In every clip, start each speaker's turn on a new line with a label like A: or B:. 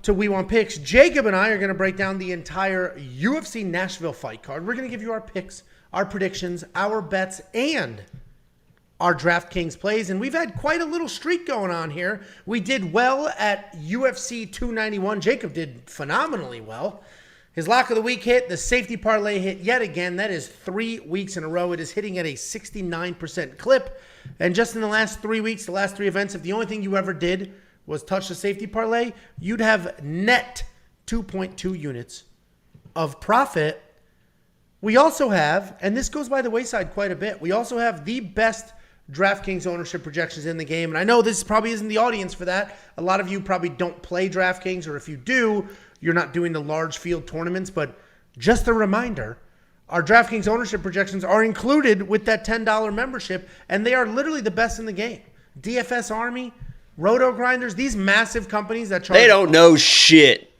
A: to We Want Picks. Jacob and I are going to break down the entire UFC Nashville fight card. We're going to give you our picks, our predictions, our bets, and our DraftKings plays. And we've had quite a little streak going on here. We did well at UFC 291. Jacob did phenomenally well. His lock of the week hit. The safety parlay hit yet again. That is 3 weeks in a row. It is hitting at a 69% clip. And just in the last 3 weeks, the last 3 events, if the only thing you ever did was touch the safety parlay, you'd have net 2.2 units of profit. We also have, and this goes by the wayside quite a bit, we also have the best DraftKings ownership projections in the game. And I know this probably isn't the audience for that. A lot of you probably don't play DraftKings, or if you do, you're not doing the large field tournaments. But just a reminder, our DraftKings ownership projections are included with that $10 membership, and they are literally the best in the game. DFS Army, Roto Grinders, these massive companies that charge...
B: They don't know shit.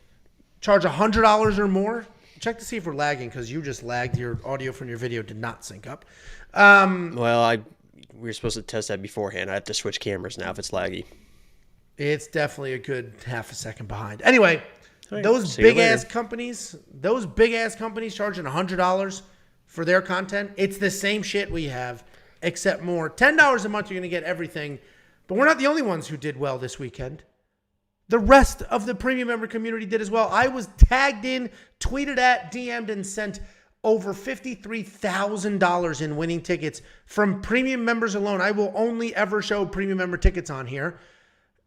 A: Charge $100 or more. Check to see if we're lagging, because you just lagged. Your audio from your video did not sync up.
B: We were supposed to test that beforehand. I have to switch cameras now if it's laggy.
A: It's definitely a good half a second behind. Anyway, those big-ass companies charging $100 for their content, it's the same shit we have, except more. $10 a month, you're going to get everything. But we're not the only ones who did well this weekend. The rest of the premium member community did as well. I was tagged in, tweeted at, DM'd, and sent over $53,000 in winning tickets from premium members alone. I will only ever show premium member tickets on here.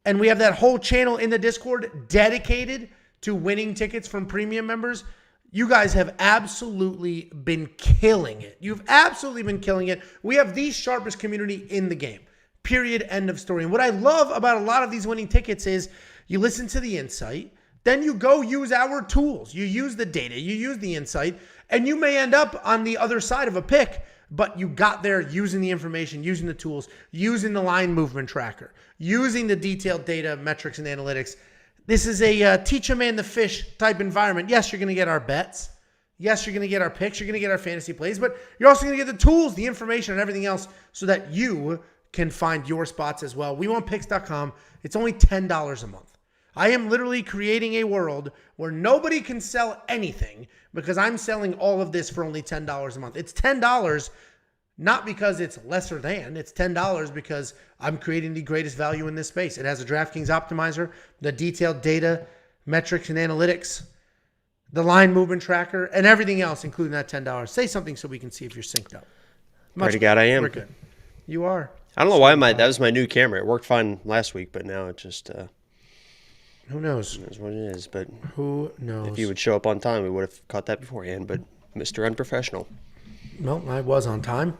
A: And we have that whole channel in the Discord dedicated to winning tickets from premium members. You guys have absolutely been killing it. You've absolutely been killing it. We have the sharpest community in the game. Period. End of story. And what I love about a lot of these winning tickets is you listen to the insight, then you go use our tools. You use the data, you use the insight, and you may end up on the other side of a pick, but you got there using the information, using the tools, using the line movement tracker, using the detailed data, metrics, and analytics. This is a teach a man the fish type environment. Yes, you're going to get our bets. Yes, you're going to get our picks. You're going to get our fantasy plays, but you're also going to get the tools, the information, and everything else so that you can find your spots as well. WeWantPicks.com. It's only $10 a month. I am literally creating a world where nobody can sell anything because I'm selling all of this for only $10 a month. It's $10 not because it's lesser than. It's $10 because I'm creating the greatest value in this space. It has a DraftKings optimizer, the detailed data, metrics, and analytics, the line movement tracker, and everything else, including that $10. Say something so we can see if you're synced up.
B: Pray to God I am.
A: We're good. You are.
B: I don't know why that was my new camera. It worked fine last week, but now it just...
A: who knows?
B: Who knows what it is, but...
A: Who knows?
B: If you would show up on time, we would have caught that beforehand, but Mr. Unprofessional.
A: Well, I was on time.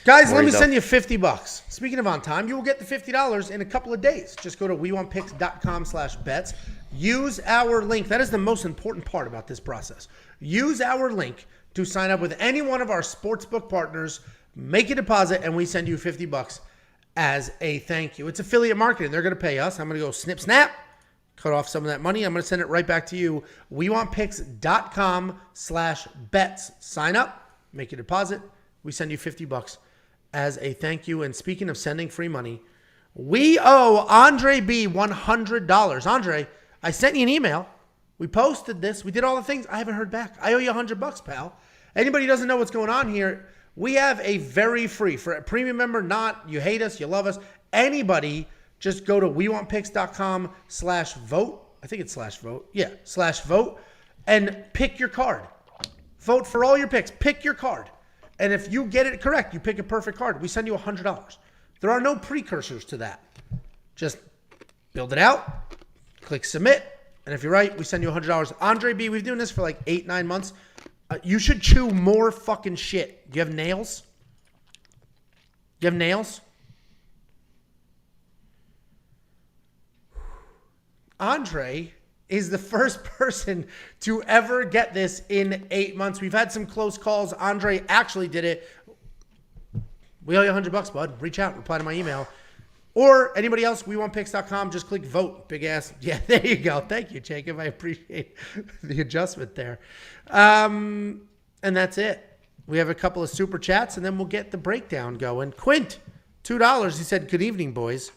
A: Guys, let me send you $50. Speaking of on time, you will get the $50 in a couple of days. Just go to WeWantPicks.com/bets. Use our link. That is the most important part about this process. Use our link to sign up with any one of our sportsbook partners. Make a deposit, and we send you $50 as a thank you. It's affiliate marketing. They're going to pay us. I'm going to go snip, snap, cut off some of that money. I'm going to send it right back to you. WeWantPicks.com/bets. Sign up, make a deposit. We send you $50 as a thank you. And speaking of sending free money, we owe Andre B $100. Andre, I sent you an email. We posted this. We did all the things. I haven't heard back. I owe you $100, pal. Anybody who doesn't know what's going on here, we have a very free, for a premium member, not you hate us, you love us. Anybody, just go to WeWantPicks.com/vote. I think it's /vote. Yeah, /vote. And pick your card. Vote for all your picks. Pick your card. And if you get it correct, you pick a perfect card, we send you $100. There are no precursors to that. Just build it out, click submit, and if you're right, we send you $100. Andre B, we've been doing this for like 8-9 months. You should chew more fucking shit. Do you have nails? You have nails? Andre is the first person to ever get this in 8 months. We've had some close calls. Andre actually did it. We owe you $100, bud. Reach out, reply to my email. Or anybody else, WeWantPicks.com, just click vote. Big ass. Yeah, there you go. Thank you, Jacob. I appreciate the adjustment there. And that's it. We have a couple of super chats, and then we'll get the breakdown going. Quint, $2. He said, good evening, boys.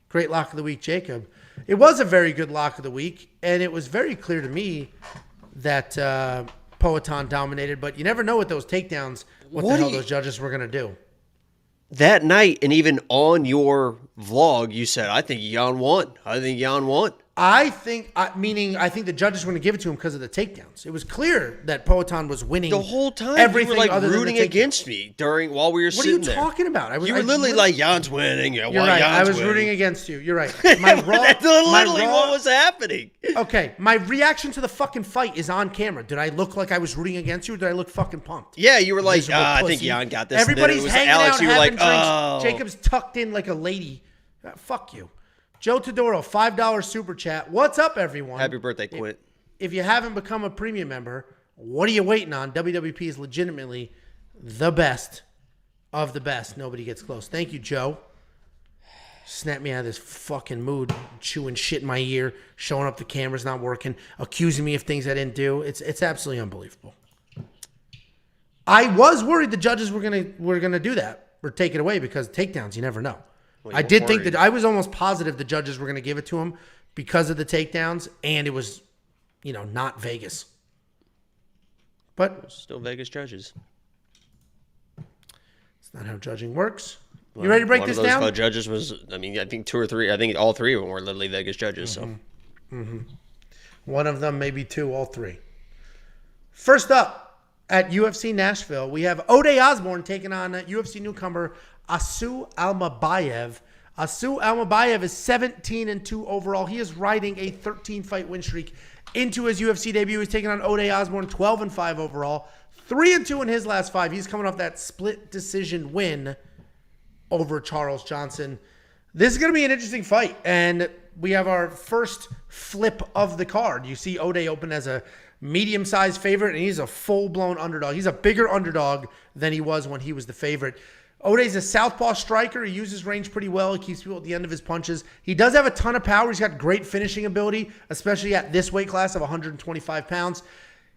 A: Great lock of the week, Jacob. It was a very good lock of the week, and it was very clear to me that Poatan dominated, but you never know with those takedowns what the hell those judges were going to do.
B: That night, and even on your vlog, you said, I think Jan won. I think the judges were going to give it to him because of the takedowns. It was clear that Poatan was winning the whole time.
A: Everything
B: you were
A: other
B: rooting
A: than
B: against me while we were sitting there.
A: What are you talking about?
B: You were literally like, Jan's winning.
A: You're right. I was rooting against you. You're right.
B: That's literally what was happening.
A: Okay, my reaction to the fucking fight is on camera. Did I look like I was rooting against you, or did I look fucking pumped?
B: Yeah, you were like, I think Jan got this.
A: Everybody's hanging
B: Alex,
A: out,
B: you were
A: having
B: like,
A: drinks. Jacob's tucked in like a lady. Fuck you. Joe Todoro, $5 super chat. What's up, everyone?
B: Happy birthday, Quint.
A: If you haven't become a premium member, what are you waiting on? WWP is legitimately the best of the best. Nobody gets close. Thank you, Joe. Snap me out of this fucking mood, chewing shit in my ear, showing up the camera's not working, accusing me of things I didn't do. It's absolutely unbelievable. I was worried the judges were gonna do that or take it away because takedowns, you never know. Well, I did think that I was almost positive the judges were going to give it to him because of the takedowns, and it was, not Vegas. But
B: still Vegas judges.
A: It's not how judging works. You ready to break this down?
B: One of those judges was, I think 2 or 3. I think all 3 of them were literally Vegas judges.
A: One of them, maybe 2, all 3. First up at UFC Nashville, we have Ode Osbourne taking on UFC newcomer Asu Almabaev. Asu Almabaev is 17-2 overall. He is riding a 13-fight win streak into his UFC debut. He's taking on Ode Osbourne, 12-5 overall, 3-2 in his last 5. He's coming off that split decision win over Charles Johnson. This is going to be an interesting fight, and we have our first flip of the card. You see Ode open as a medium-sized favorite, and he's a full-blown underdog. He's a bigger underdog than he was when he was the favorite. Ode's a southpaw striker. He uses range pretty well. He keeps people at the end of his punches. He does have a ton of power. He's got great finishing ability, especially at this weight class of 125 pounds.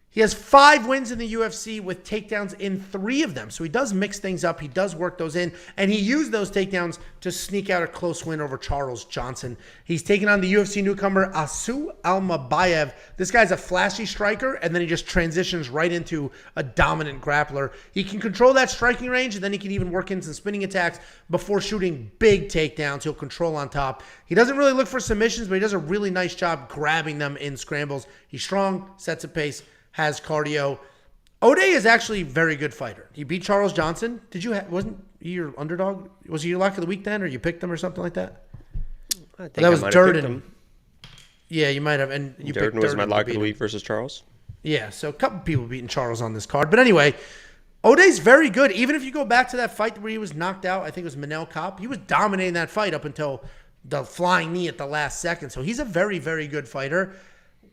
A: He has 5 wins in the UFC with takedowns in 3 of them. So he does mix things up. He does work those in. And he used those takedowns to sneak out a close win over Charles Johnson. He's taking on the UFC newcomer Asu Almabaev. This guy's a flashy striker, and then he just transitions right into a dominant grappler. He can control that striking range, and then he can even work in some spinning attacks before shooting big takedowns. He'll control on top. He doesn't really look for submissions, but he does a really nice job grabbing them in scrambles. He's strong, sets a pace, has cardio. Ode is actually a very good fighter. He beat Charles Johnson. Wasn't he your underdog? Was he your lock of the week then, or you picked him or something like that?
B: I think
A: that was Durden. Yeah, you might have. And you
B: Durden was my lock of the week versus Charles.
A: Yeah, so a couple people beating Charles on this card. But anyway, Ode's very good. Even if you go back to that fight where he was knocked out, I think it was Manel Kopp, he was dominating that fight up until the flying knee at the last second. So he's a very, very good fighter.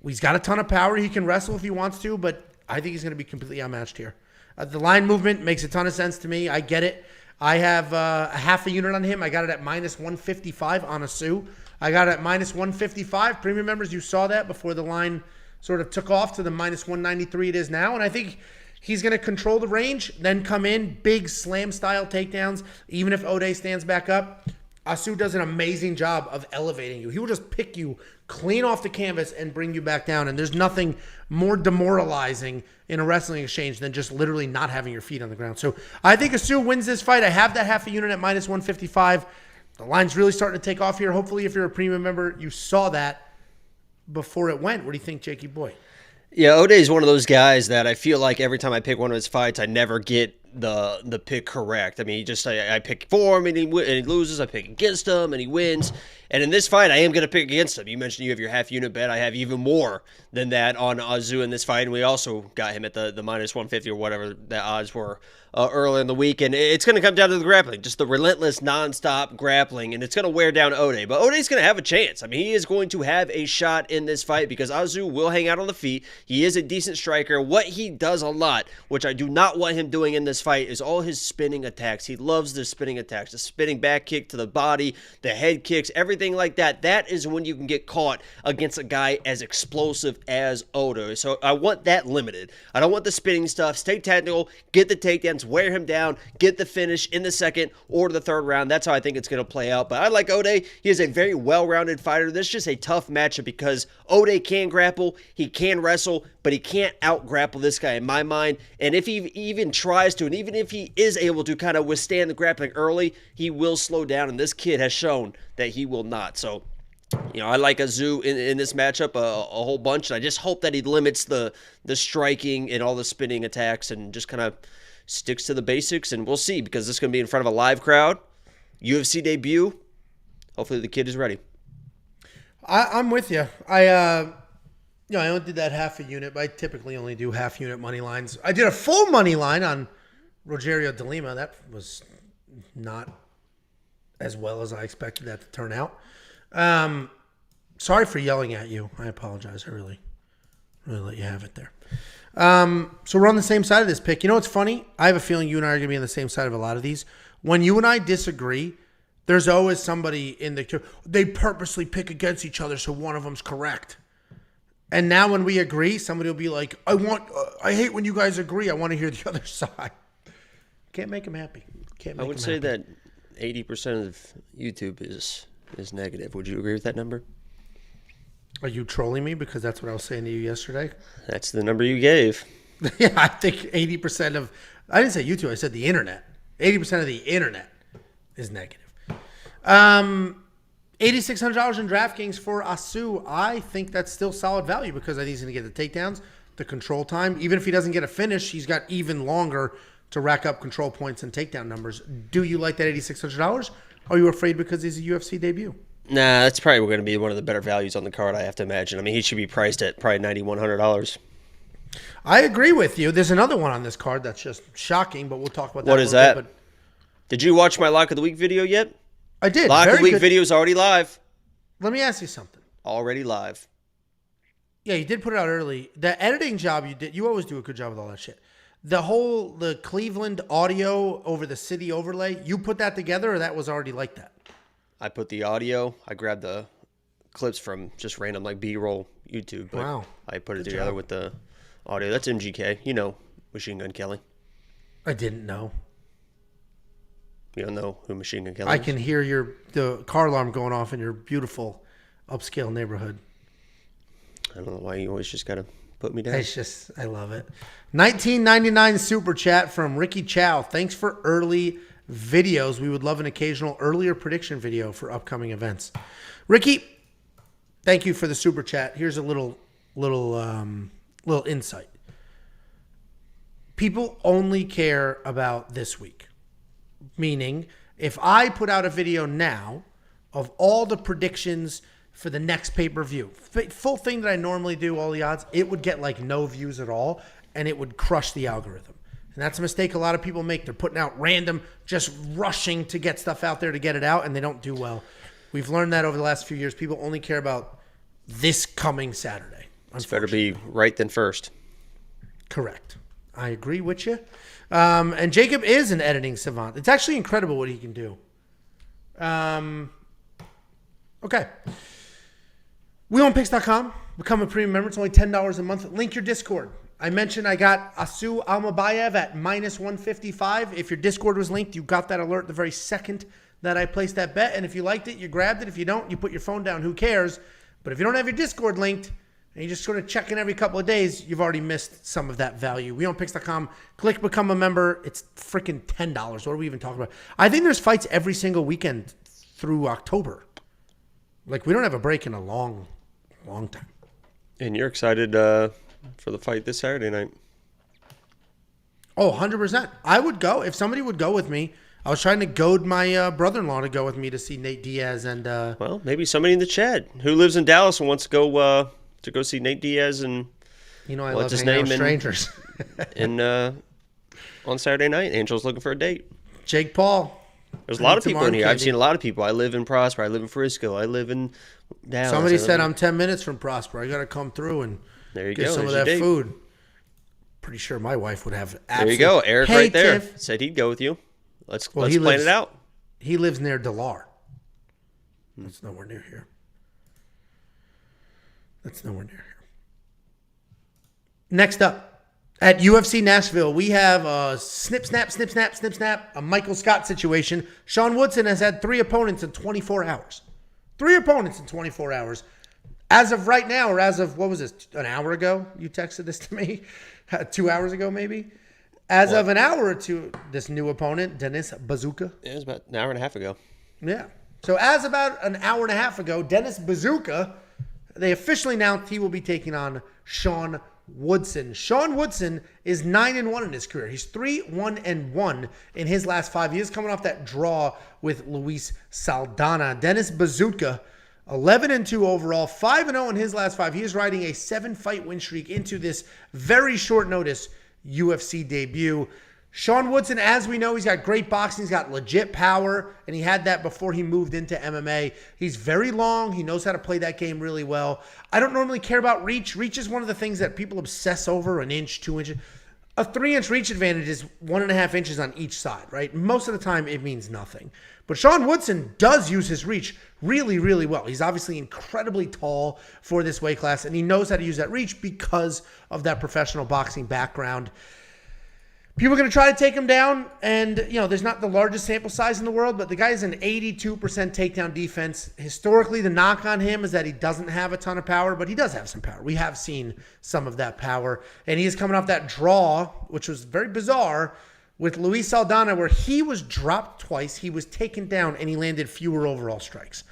A: He's got a ton of power. He can wrestle if he wants to, but I think he's going to be completely outmatched here. The line movement makes a ton of sense to me. I get it. I have a half a unit on him. I got it at minus 155 on Asu. I got it at minus 155. Premium members, you saw that before the line sort of took off to the minus 193 it is now. And I think he's going to control the range, then come in, big slam-style takedowns, even if Ode stands back up. Asu does an amazing job of elevating you. He will just pick you clean off the canvas and bring you back down. And there's nothing more demoralizing in a wrestling exchange than just literally not having your feet on the ground. So I think Asu wins this fight. I have that half a unit at minus 155. The line's really starting to take off here. Hopefully, if you're a premium member, you saw that before it went. What do you think, Jakey boy?
B: Yeah, Ode is one of those guys that I feel like every time I pick one of his fights, I never get the pick correct. I mean, I pick for him and he loses. I pick against him and he wins. And in this fight, I am going to pick against him. You mentioned you have your half unit bet. I have even more than that on Asu in this fight. And we also got him at the minus 150 or whatever the odds were earlier in the week. And it's going to come down to the grappling, just the relentless, nonstop grappling. And it's going to wear down Ode. But Ode's going to have a chance. I mean, he is going to have a shot in this fight because Asu will hang out on the feet. He is a decent striker. What he does a lot, which I do not want him doing in this fight, is all his spinning attacks. He loves the spinning attacks, the spinning back kick to the body, the head kicks, everything everything like that, that is when you can get caught against a guy as explosive as Ode. So I want that limited. I don't want the spinning stuff. Stay technical, get the takedowns, wear him down, get the finish in the second or the third round. That's how I think it's going to play out. But I like Ode. He is a very well-rounded fighter. This is just a tough matchup because Ode can grapple, he can wrestle, but he can't out-grapple this guy in my mind. And if he even tries to, and even if he is able to kind of withstand the grappling early, he will slow down. And this kid has shown that he will not. So, I like Asu in this matchup a whole bunch. And I just hope that he limits the striking and all the spinning attacks and just kind of sticks to the basics. And we'll see, because this is going to be in front of a live crowd. UFC debut. Hopefully the kid is ready.
A: I'm with you. I only did that half a unit, but I typically only do half unit money lines. I did a full money line on Rogerio de Lima. That was not as well as I expected that to turn out. Sorry for yelling at you. I apologize. I really let you have it there. So we're on the same side of this pick. You know what's funny? I have a feeling you and I are going to be on the same side of a lot of these. When you and I disagree, there's always somebody in the... They purposely pick against each other so one of them's correct. And now when we agree, somebody will be like, I hate when you guys agree. I want to hear the other side. Can't make them happy.
B: I would say that 80% of YouTube is negative. Would you agree with that number?
A: Are you trolling me because that's what I was saying to you yesterday?
B: That's the number you gave.
A: Yeah, I think 80% of... I didn't say YouTube. I said the internet. 80% of the internet is negative. $8,600 in DraftKings for Asu. I think that's still solid value because I think he's going to get the takedowns, the control time. Even if he doesn't get a finish, he's got even longer to rack up control points and takedown numbers. Do you like that $8,600? Are you afraid because he's a UFC debut?
B: Nah, that's probably going to be one of the better values on the card, I have to imagine. I mean, he should be priced at probably $9,100.
A: I agree with you. There's another one on this card that's just shocking, but we'll talk about that.
B: What is that? Did you watch my Lock of the Week video yet?
A: I did.
B: Lock of the Week video is already live.
A: Let me ask you something.
B: Already live.
A: Yeah, you did put it out early. The editing job you did, you always do a good job with all that shit. The Cleveland audio over the city overlay, you put that together or that was already like that?
B: I put the audio. I grabbed the clips from just random like B-roll YouTube. But
A: wow.
B: I put it together with the audio. That's MGK. You know Machine Gun Kelly.
A: I didn't know.
B: You don't know who Machine Gun Kelly is?
A: I can hear the car alarm going off in your beautiful upscale neighborhood.
B: I don't know why you always just got to put me down.
A: It's just, I love it. $19.99 super chat from Ricky Chow. Thanks for early videos. We would love an occasional earlier prediction video for upcoming events. Ricky, thank you for the super chat. Here's a little insight. People only care about this week. Meaning, if I put out a video now of all the predictions for the next pay-per-view, full thing that I normally do, all the odds, it would get like no views at all, and it would crush the algorithm. And that's a mistake a lot of people make. They're putting out random, just rushing to get stuff out there to get it out, and they don't do well. We've learned that over the last few years. People only care about this coming Saturday.
B: It's better be right than first. Correct.
A: I agree with you. And Jacob is an editing savant. It's actually incredible what he can do. Okay. WeWantPicks.com. Become a premium member. It's only $10 a month. Link your Discord. I mentioned I got Asu Almabaev at -155. If your Discord was linked, you got that alert the very second that I placed that bet. And if you liked it, you grabbed it. If you don't, you put your phone down. Who cares? But if you don't have your Discord linked, and you just sort of check in every couple of days, you've already missed some of that value. WeOwnPicks.com. Click Become a Member. It's freaking $10. What are we even talking about? I think there's fights every single weekend through October. Like, we don't have a break in a long time.
B: And you're excited for the fight this Saturday night?
A: Oh, 100%. I would go. If somebody would go with me. I was trying to goad my brother-in-law to go with me to see Nate Diaz. And
B: well, maybe somebody in the chat who lives in Dallas and wants to go see Nate Diaz and
A: I love hanging out with strangers.
B: On Saturday night, Angel's looking for a date.
A: Jake Paul.
B: There's a lot of people in here. I've seen a lot of people. I live in Prosper. I live in Frisco. I live in Dallas.
A: Somebody said I'm 10 minutes from Prosper. I got to come through and get some of that food. Pretty sure my wife would have.
B: There you go. Eric right there. Said he'd go with you. Let's plan it out.
A: He lives near Delar. That's nowhere near here. Next up, at UFC Nashville, we have a snip, snap, a Michael Scott situation. Sean Woodson has had 3 opponents in 24 hours. 3 opponents in 24 hours. As of right now, or as of, what was this, an hour ago? You texted this to me? 2 hours ago, maybe? As of an hour or two, this new opponent, Denis Buzukja.
B: Yeah, it was about an hour and a half ago.
A: Yeah. So as about an hour and a half ago, Denis Buzukja, they officially announced he will be taking on Sean Woodson. Sean Woodson is 9-1 in his career. He's 3-1-1 in his last 5 years, coming off that draw with Luis Saldana. Denis Buzukja, 11-2 overall, 5-0 in his last 5. He is riding a 7-fight win streak into this very short notice UFC debut. Sean Woodson, as we know, he's got great boxing. He's got legit power, and he had that before he moved into MMA. He's very long. He knows how to play that game really well. I don't normally care about reach. Reach is one of the things that people obsess over, an inch, 2 inches. A 3-inch reach advantage is 1.5 inches on each side, right? Most of the time, it means nothing. But Sean Woodson does use his reach really, really well. He's obviously incredibly tall for this weight class, and he knows how to use that reach because of that professional boxing background. People are going to try to take him down, and, there's not the largest sample size in the world, but the guy has an 82% takedown defense. Historically, the knock on him is that he doesn't have a ton of power, but he does have some power. We have seen some of that power, and he is coming off that draw, which was very bizarre, with Luis Saldana, where he was dropped twice, he was taken down, and he landed fewer overall strikes.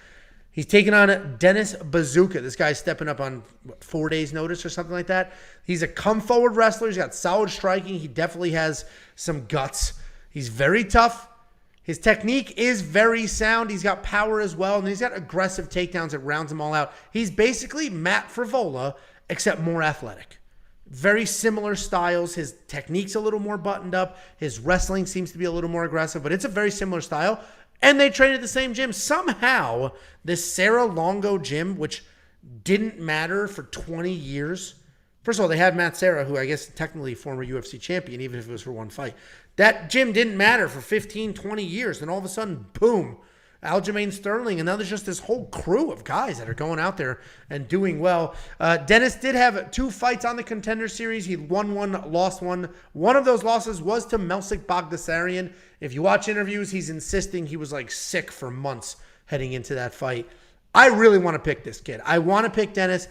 A: He's taking on Denis Buzukja. This guy's stepping up on 4 days' notice or something like that. He's a come-forward wrestler. He's got solid striking. He definitely has some guts. He's very tough. His technique is very sound. He's got power as well, and he's got aggressive takedowns that rounds them all out. He's basically Matt Frivola, except more athletic. Very similar styles. His technique's a little more buttoned up. His wrestling seems to be a little more aggressive, but it's a very similar style. And they train at the same gym. Somehow, this Sarah Longo gym, which didn't matter for 20 years. First of all, they had Matt Serra, who I guess technically former UFC champion, even if it was for one fight. That gym didn't matter for 15, 20 years. And all of a sudden, boom, Aljamain Sterling. And now there's just this whole crew of guys that are going out there and doing well. Dennis did have 2 fights on the Contender Series. He won 1, lost 1. One of those losses was to Melsik Bagdasaryan. If you watch interviews, he's insisting he was sick for months heading into that fight. I really want to pick this kid. I want to pick Dennis.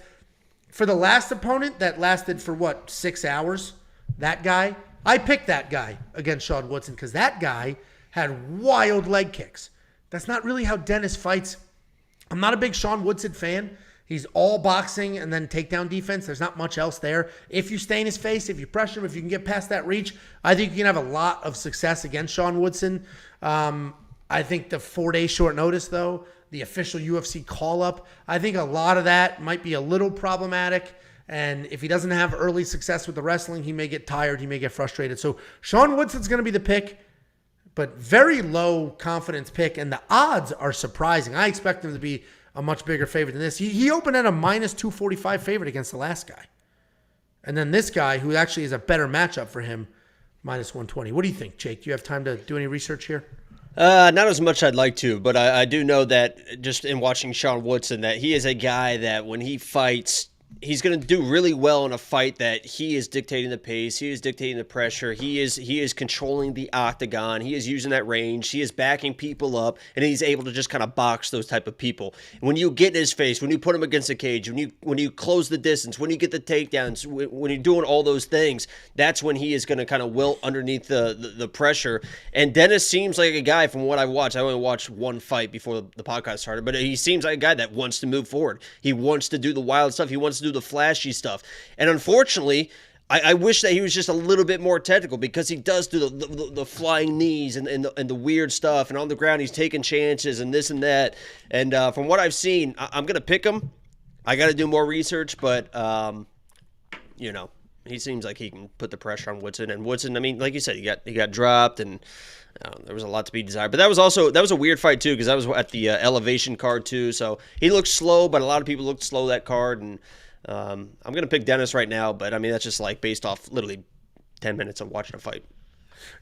A: For the last opponent that lasted for 6 hours, that guy, I picked that guy against Sean Woodson because that guy had wild leg kicks. That's not really how Dennis fights. I'm not a big Sean Woodson fan. He's all boxing and then takedown defense. There's not much else there. If you stay in his face, if you pressure him, if you can get past that reach, I think you can have a lot of success against Sean Woodson. I think the 4-day short notice, though, the official UFC call-up, I think a lot of that might be a little problematic. And if he doesn't have early success with the wrestling, he may get tired. He may get frustrated. So Sean Woodson's going to be the pick, but very low confidence pick. And the odds are surprising. I expect him to be a much bigger favorite than this. He opened at a minus 245 favorite against the last guy. And then this guy, who actually is a better matchup for him, minus 120. What do you think, Jake? Do you have time to do any research here?
B: Not as much I'd like to, but I do know that just in watching Sean Woodson, that he is a guy that when he fights, he's going to do really well in a fight that he is dictating the pace, he is dictating the pressure, he is controlling the octagon, he is using that range, he is backing people up, and he's able to just kind of box those type of people. When you get in his face, when you put him against the cage, when you close the distance, when you get the takedowns, when you're doing all those things, that's when he is going to kind of wilt underneath the pressure. And Dennis seems like a guy, from what I've watched, I only watched one fight before the podcast started, but he seems like a guy that wants to move forward. He wants to do the wild stuff. He wants to do the flashy stuff. And unfortunately, I wish that he was just a little bit more technical, because he does do the flying knees and the weird stuff, and on the ground he's taking chances and this and that. And from what I've seen, I'm going to pick him. I got to do more research, but he seems like he can put the pressure on Woodson. And Woodson, I mean, like you said, he got dropped, and there was a lot to be desired. But that was a weird fight too, because that was at the elevation card too. So he looked slow, but a lot of people looked slow that card. And I'm going to pick Dennis right now, but I mean, that's just based off literally 10 minutes of watching a fight.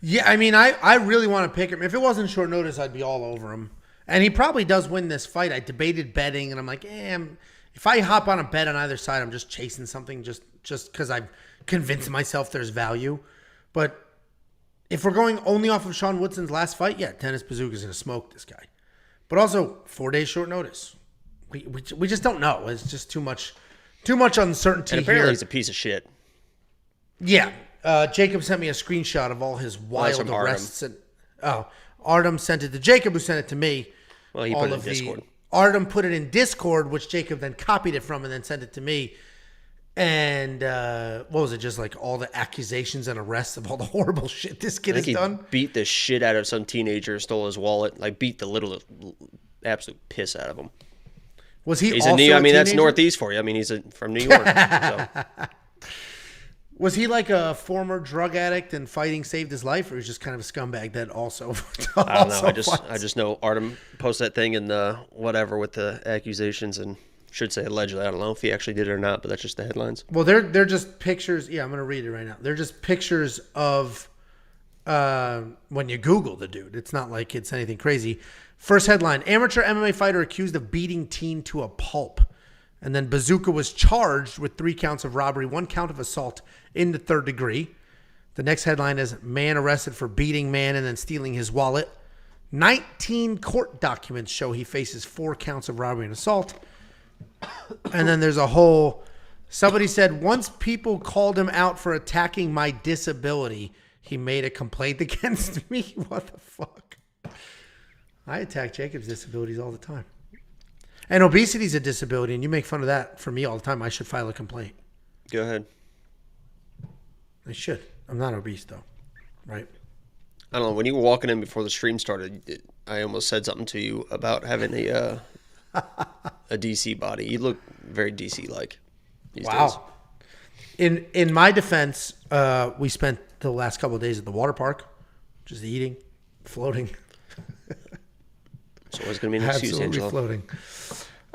A: Yeah, I mean, I really want to pick him. If it wasn't short notice, I'd be all over him. And he probably does win this fight. I debated betting, and I'm like, if I hop on a bet on either side, I'm just chasing something just because I've convinced myself there's value. But if we're going only off of Sean Woodson's last fight, yeah, Dennis Buzukja is going to smoke this guy. But also, 4 days short notice. We just don't know. It's just too much uncertainty
B: and apparently
A: here.
B: He's a piece of shit.
A: Yeah. Jacob sent me a screenshot of all his wild arrests. Artem sent it to Jacob, who sent it to me.
B: Well, he put it in Discord.
A: Artem put it in Discord, which Jacob then copied it from and then sent it to me. And what was it? Just like all the accusations and arrests of all the horrible shit this kid has done.
B: Beat the shit out of some teenager, stole his wallet, like beat the little absolute piss out of him.
A: Was he?
B: He's
A: also
B: I mean, that's
A: teenager?
B: Northeast for you. I mean, he's from New York. So.
A: Was he like a former drug addict and fighting saved his life, or was just kind of a scumbag that also?
B: I don't know. I just know Artem posted that thing in the whatever with the accusations and should say allegedly. I don't know if he actually did it or not, but that's just the headlines.
A: Well, they're just pictures. Yeah, I'm gonna read it right now. They're just pictures of when you Google the dude. It's not like it's anything crazy. First headline: Amateur MMA fighter accused of beating teen to a pulp. And then Buzukja was charged with 3 counts of robbery, 1 count of assault in the 3rd degree. The next headline is man arrested for beating man and then stealing his wallet. 19 court documents show he faces 4 counts of robbery and assault. And then there's a whole, somebody said, once people called him out for attacking my disability, he made a complaint against me. What the fuck? I attack Jacob's disabilities all the time. And obesity is a disability, and you make fun of that for me all the time. I should file a complaint.
B: Go ahead.
A: I should. I'm not obese, though. Right?
B: I don't know. When you were walking in before the stream started, I almost said something to you about having a DC body. You look very DC-like these days. In my defense,
A: we spent the last couple of days at the water park, just eating, floating.
B: So what's going to be next excuse, Angelo?
A: Floating.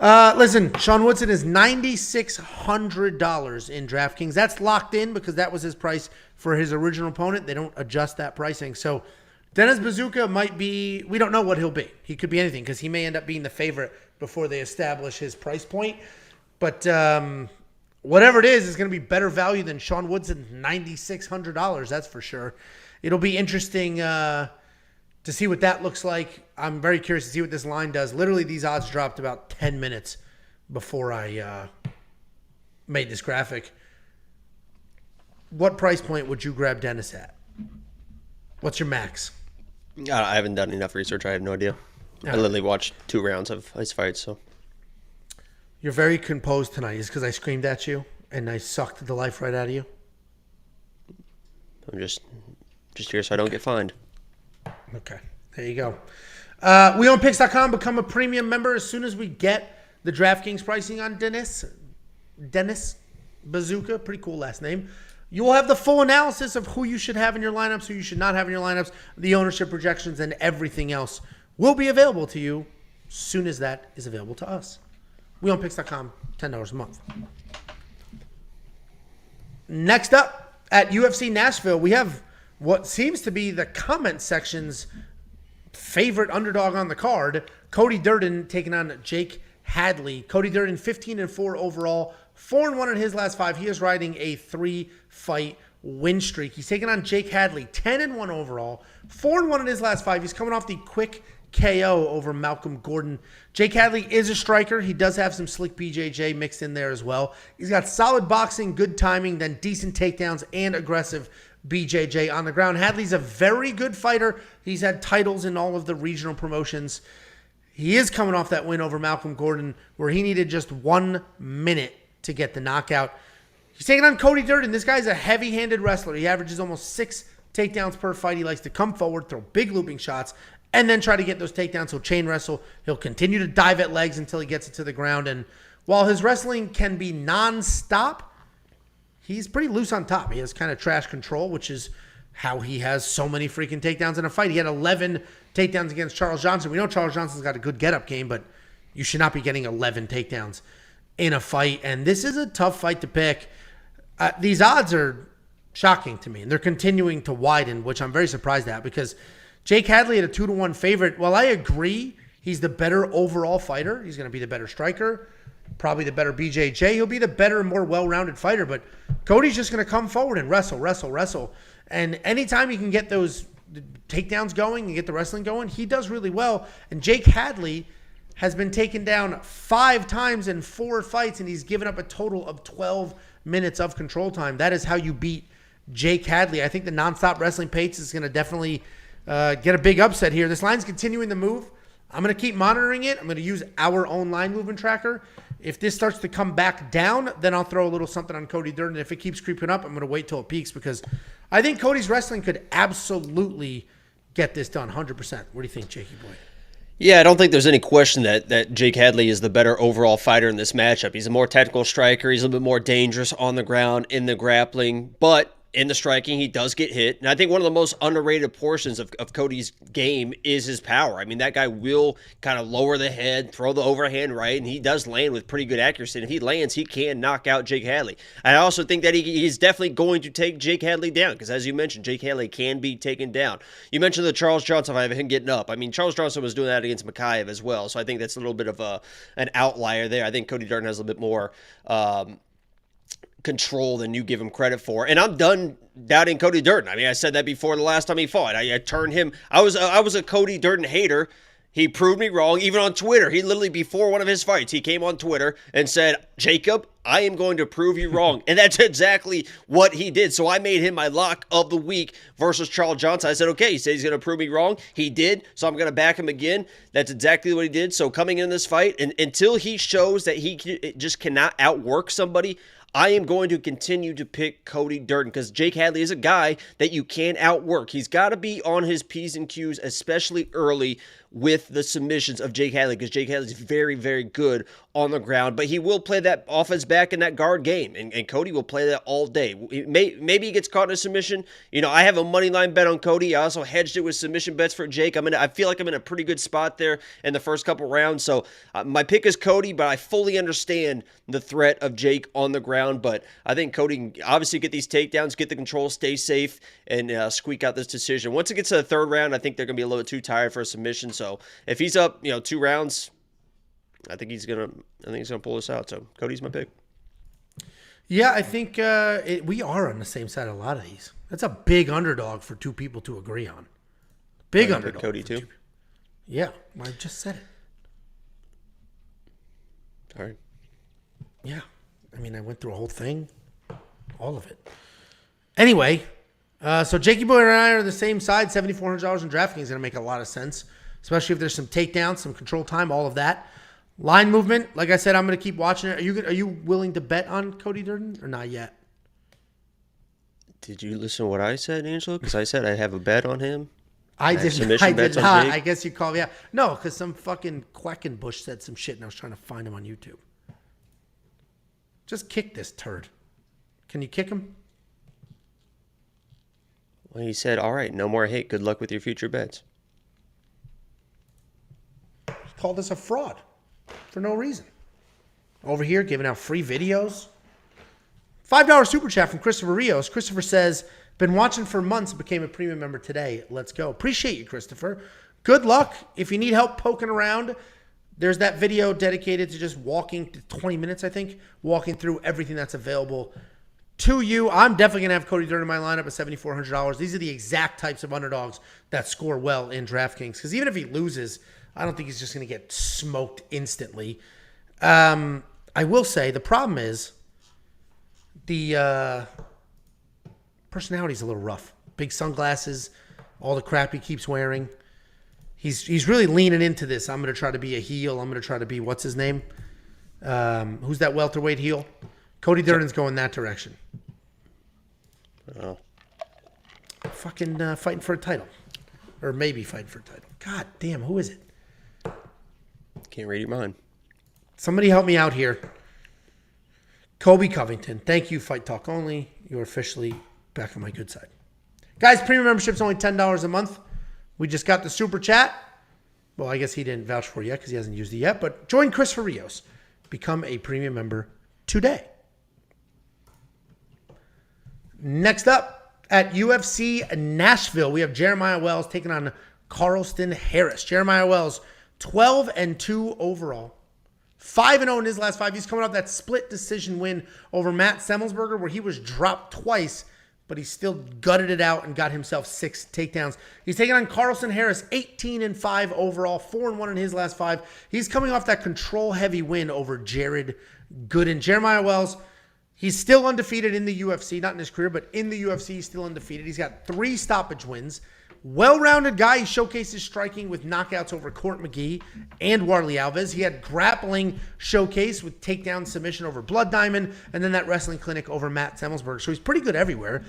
A: Listen, Sean Woodson is $9,600 in DraftKings. That's locked in because that was his price for his original opponent. They don't adjust that pricing. So Dennis Buzukja might be, we don't know what he'll be. He could be anything because he may end up being the favorite before they establish his price point. But whatever it is going to be better value than Sean Woodson's $9,600. That's for sure. It'll be interesting to see what that looks like. I'm very curious to see what this line does. Literally, these odds dropped about 10 minutes before I made this graphic. What price point would you grab Dennis at? What's your max?
B: I haven't done enough research. I have no idea. I literally watched 2 rounds of his fights. So
A: you're very composed tonight. Is because I screamed at you and I sucked the life right out of you?
B: I'm just here so I don't get fined.
A: Okay, there you go. WeOwnPicks.com. Become a premium member as soon as we get the DraftKings pricing on Dennis Buzukja. Pretty cool last name. You will have the full analysis of who you should have in your lineups, who you should not have in your lineups, the ownership projections, and everything else will be available to you as soon as that is available to us. WeOwnPicks.com, $10 a month. Next up, at UFC Nashville, we have what seems to be the comment section's favorite underdog on the card, Cody Durden taking on Jake Hadley. Cody Durden, 15-4 overall, 4-1 in his last 5. He is riding a 3-fight win streak. He's taking on Jake Hadley, 10-1 overall, 4-1 in his last 5. He's coming off the quick KO over Malcolm Gordon. Jake Hadley is a striker. He does have some slick BJJ mixed in there as well. He's got solid boxing, good timing, then decent takedowns and aggressive BJJ on the ground. Hadley's a very good fighter. He's had titles in all of the regional promotions. He is coming off that win over Malcolm Gordon where he needed just 1 minute to get the knockout. He's taking on Cody Durden. This guy's a heavy-handed wrestler. He averages almost 6 takedowns per fight. He likes to come forward, throw big looping shots, and then try to get those takedowns. He'll chain wrestle. He'll continue to dive at legs until he gets it to the ground. And while his wrestling can be non-stop, he's pretty loose on top. He has kind of trash control, which is how he has so many freaking takedowns in a fight. He had 11 takedowns against Charles Johnson. We know Charles Johnson's got a good get-up game, but you should not be getting 11 takedowns in a fight. And this is a tough fight to pick. These odds are shocking to me, and they're continuing to widen, which I'm very surprised at because Jake Hadley at a 2-1 favorite. While I agree He's the better overall fighter. He's going to be the better striker, probably the better BJJ. He'll be the better, more well-rounded fighter. But Cody's just going to come forward and wrestle. And anytime he can get those takedowns going and get the wrestling going, he does really well. And Jake Hadley has been taken down 5 times in 4 fights, and he's given up a total of 12 minutes of control time. That is how you beat Jake Hadley. I think the nonstop wrestling pace is going to definitely get a big upset here. This line's continuing to move. I'm going to keep monitoring it. I'm going to use our own line movement tracker. If this starts to come back down, then I'll throw a little something on Cody Durden. If it keeps creeping up, I'm going to wait till it peaks because I think Cody's wrestling could absolutely get this done 100%. What do you think, Jakey boy?
B: Yeah, I don't think there's any question that Jake Hadley is the better overall fighter in this matchup. He's a more technical striker. He's a little bit more dangerous on the ground, in the grappling, but in the striking, he does get hit. And I think one of the most underrated portions of Cody's game is his power. I mean, that guy will kind of lower the head, throw the overhand right, and he does land with pretty good accuracy. And if he lands, he can knock out Jake Hadley. I also think that he's definitely going to take Jake Hadley down because, as you mentioned, Jake Hadley can be taken down. You mentioned the Charles Johnson fight of him getting up. I mean, Charles Johnson was doing that against Makayev as well, so I think that's a little bit of an outlier there. I think Cody Durden has a little bit more control than you give him credit for. And I'm done doubting Cody Durden. I mean, I said that before the last time he fought. I turned him. I was a Cody Durden hater. He proved me wrong, even on Twitter. He literally, before one of his fights, he came on Twitter and said, Jacob, I am going to prove you wrong. And that's exactly what he did. So I made him my lock of the week versus Charles Johnson. I said, okay, he said he's going to prove me wrong. He did. So I'm going to back him again. That's exactly what he did. So coming in this fight, and until he shows that he just cannot outwork somebody, I am going to continue to pick Cody Durden because Jake Hadley is a guy that you can outwork. He's got to be on his P's and Q's, especially early with the submissions of Jake Hadley because Jake Hadley is very, very good on the ground, but he will play that off his back in that guard game, and Cody will play that all day. Maybe he gets caught in a submission. You know, I have a money line bet on Cody. I also hedged it with submission bets for Jake. I feel like I'm in a pretty good spot there in the first couple rounds, so my pick is Cody, but I fully understand the threat of Jake on the ground, but I think Cody can obviously get these takedowns, get the control, stay safe, and squeak out this decision. Once it gets to the third round, I think they're going to be a little bit too tired for a submission, so if he's up, 2 rounds, I think he's gonna pull this out. So Cody's my pick.
A: Yeah, I think we are on the same side of a lot of these. That's a big underdog for 2 people to agree on. Big underdog.
B: Cody too.
A: Yeah, I just said it.
B: All right.
A: Yeah, I mean, I went through a whole thing, all of it. Anyway, so Jakey Boy and I are on the same side. $7,400 in DraftKings is gonna make a lot of sense, especially if there's some takedowns, some control time, all of that. Line movement, like I said, I'm going to keep watching it. Are you willing to bet on Cody Durden or not yet?
B: Did you listen to what I said, Angelo? Because I said I have a bet on him.
A: I did not. I guess you called me out. No, because some fucking Quackenbush said some shit and I was trying to find him on YouTube. Just kick this turd. Can you kick him?
B: Well, he said, all right, no more hate. Good luck with your future bets.
A: He called us a fraud. For no reason. Over here, giving out free videos. $5 super chat from Christopher Rios. Christopher says, been watching for months and became a premium member today. Let's go. Appreciate you, Christopher. Good luck. If you need help poking around, there's that video dedicated to just walking, 20 minutes, I think, walking through everything that's available to you. I'm definitely going to have Cody Durden in my lineup at $7,400. These are the exact types of underdogs that score well in DraftKings. Because even if he loses, I don't think he's just going to get smoked instantly. I will say the problem is the personality's a little rough. Big sunglasses, all the crap he keeps wearing. He's really leaning into this. I'm going to try to be a heel. I'm going to try to be, what's his name? Who's that welterweight heel? Cody Durden's going that direction.
B: Oh.
A: Fucking fighting for a title. Or maybe fighting for a title. God damn, who is it?
B: Can't read your mind.
A: Somebody help me out here. Kobe Covington. Thank you, Fight Talk Only. You're officially back on my good side. Guys, premium membership's only $10 a month. We just got the super chat. Well, I guess he didn't vouch for it yet because he hasn't used it yet. But join Christopher Rios. Become a premium member today. Next up, at UFC Nashville, we have Jeremiah Wells taking on Carlston Harris. Jeremiah Wells, 12-2 overall. 5-0 in his last 5. He's coming off that split decision win over Matt Semmelsberger where he was dropped twice, but he still gutted it out and got himself 6 takedowns. He's taking on Carlston Harris, 18-5 overall, 4-1 in his last 5. He's coming off that control-heavy win over Jared Gooden. Jeremiah Wells, he's still undefeated in the UFC, not in his career, but in the UFC, he's still undefeated. He's got 3 stoppage wins. Well-rounded guy. He showcases striking with knockouts over Court McGee and Warley Alves. He had grappling showcase with takedown submission over Blood Diamond, and then that wrestling clinic over Matt Semmelsberger. So he's pretty good everywhere,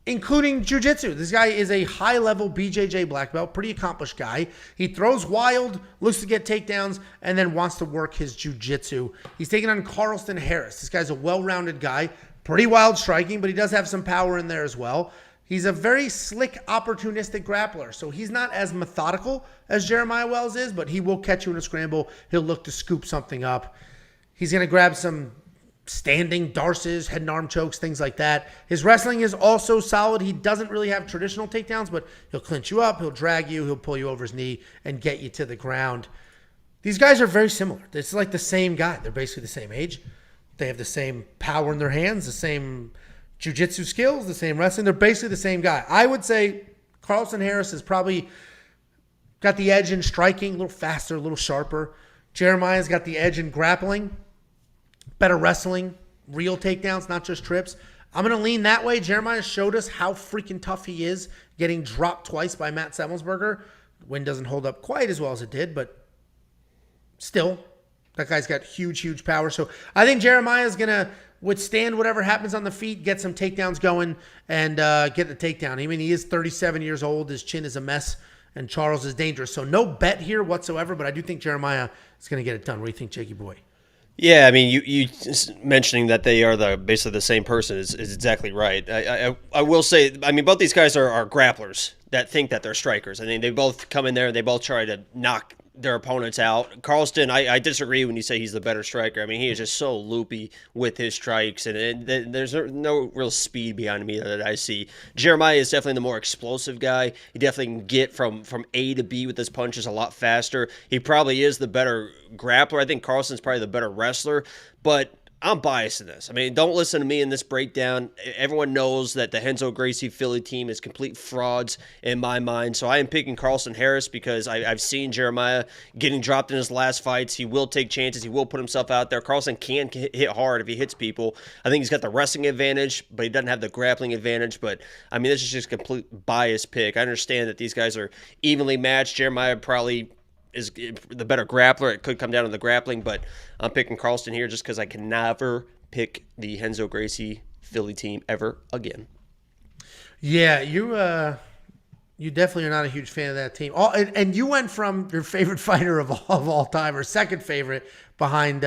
A: including jiu-jitsu. This guy is a high-level BJJ black belt, pretty accomplished guy. He throws wild, looks to get takedowns, and then wants to work his jiu-jitsu. He's taking on Carlston Harris. This guy's a well-rounded guy, pretty wild striking, but he does have some power in there as well. He's a very slick, opportunistic grappler, so he's not as methodical as Jeremiah Wells is, but he will catch you in a scramble. He'll look to scoop something up. He's going to grab some standing darces, head and arm chokes, things like that. His wrestling is also solid. He doesn't really have traditional takedowns, but he'll clinch you up, he'll drag you, he'll pull you over his knee and get you to the ground. These guys are very similar. It's like the same guy. They're basically the same age. They have the same power in their hands, the same jiu-jitsu skills, the same wrestling. They're basically the same guy. I would say Carlston Harris has probably got the edge in striking, a little faster, a little sharper. Jeremiah's got the edge in grappling, better wrestling, real takedowns, not just trips. I'm going to lean that way. Jeremiah showed us how freaking tough he is, getting dropped twice by Matt Semmelsberger. The win doesn't hold up quite as well as it did, but still, that guy's got huge, huge power. So I think Jeremiah is going to withstand whatever happens on the feet, get some takedowns going, and get the takedown. I mean, he is 37 years old. His chin is a mess, and Charles is dangerous. So no bet here whatsoever, but I do think Jeremiah is going to get it done. What do you think, Jakey boy?
B: Yeah, I mean, you mentioning that they are basically the same person is exactly right. I will say, I mean, both these guys are grapplers that think that they're strikers. I mean, they both come in there and they both try to knock their opponents out. Carlston, I disagree when you say he's the better striker. I mean, he is just so loopy with his strikes, and there's no real speed behind me that I see. Jeremiah is definitely the more explosive guy. He definitely can get from A to B with his punches a lot faster. He probably is the better grappler. I think Carlston's probably the better wrestler, but I'm biased in this. I mean, don't listen to me in this breakdown. Everyone knows that the Renzo Gracie Philly team is complete frauds in my mind. So I am picking Carlston Harris because I've seen Jeremiah getting dropped in his last fights. He will take chances. He will put himself out there. Carlston can hit hard if he hits people. I think he's got the wrestling advantage, but he doesn't have the grappling advantage. But, I mean, this is just a complete biased pick. I understand that these guys are evenly matched. Jeremiah probably is the better grappler. It could come down to the grappling, but I'm picking Carlston here just because I can never pick the Renzo Gracie Philly team ever again.
A: Yeah, you definitely are not a huge fan of that team. And you went from your favorite fighter of all time, or second favorite, behind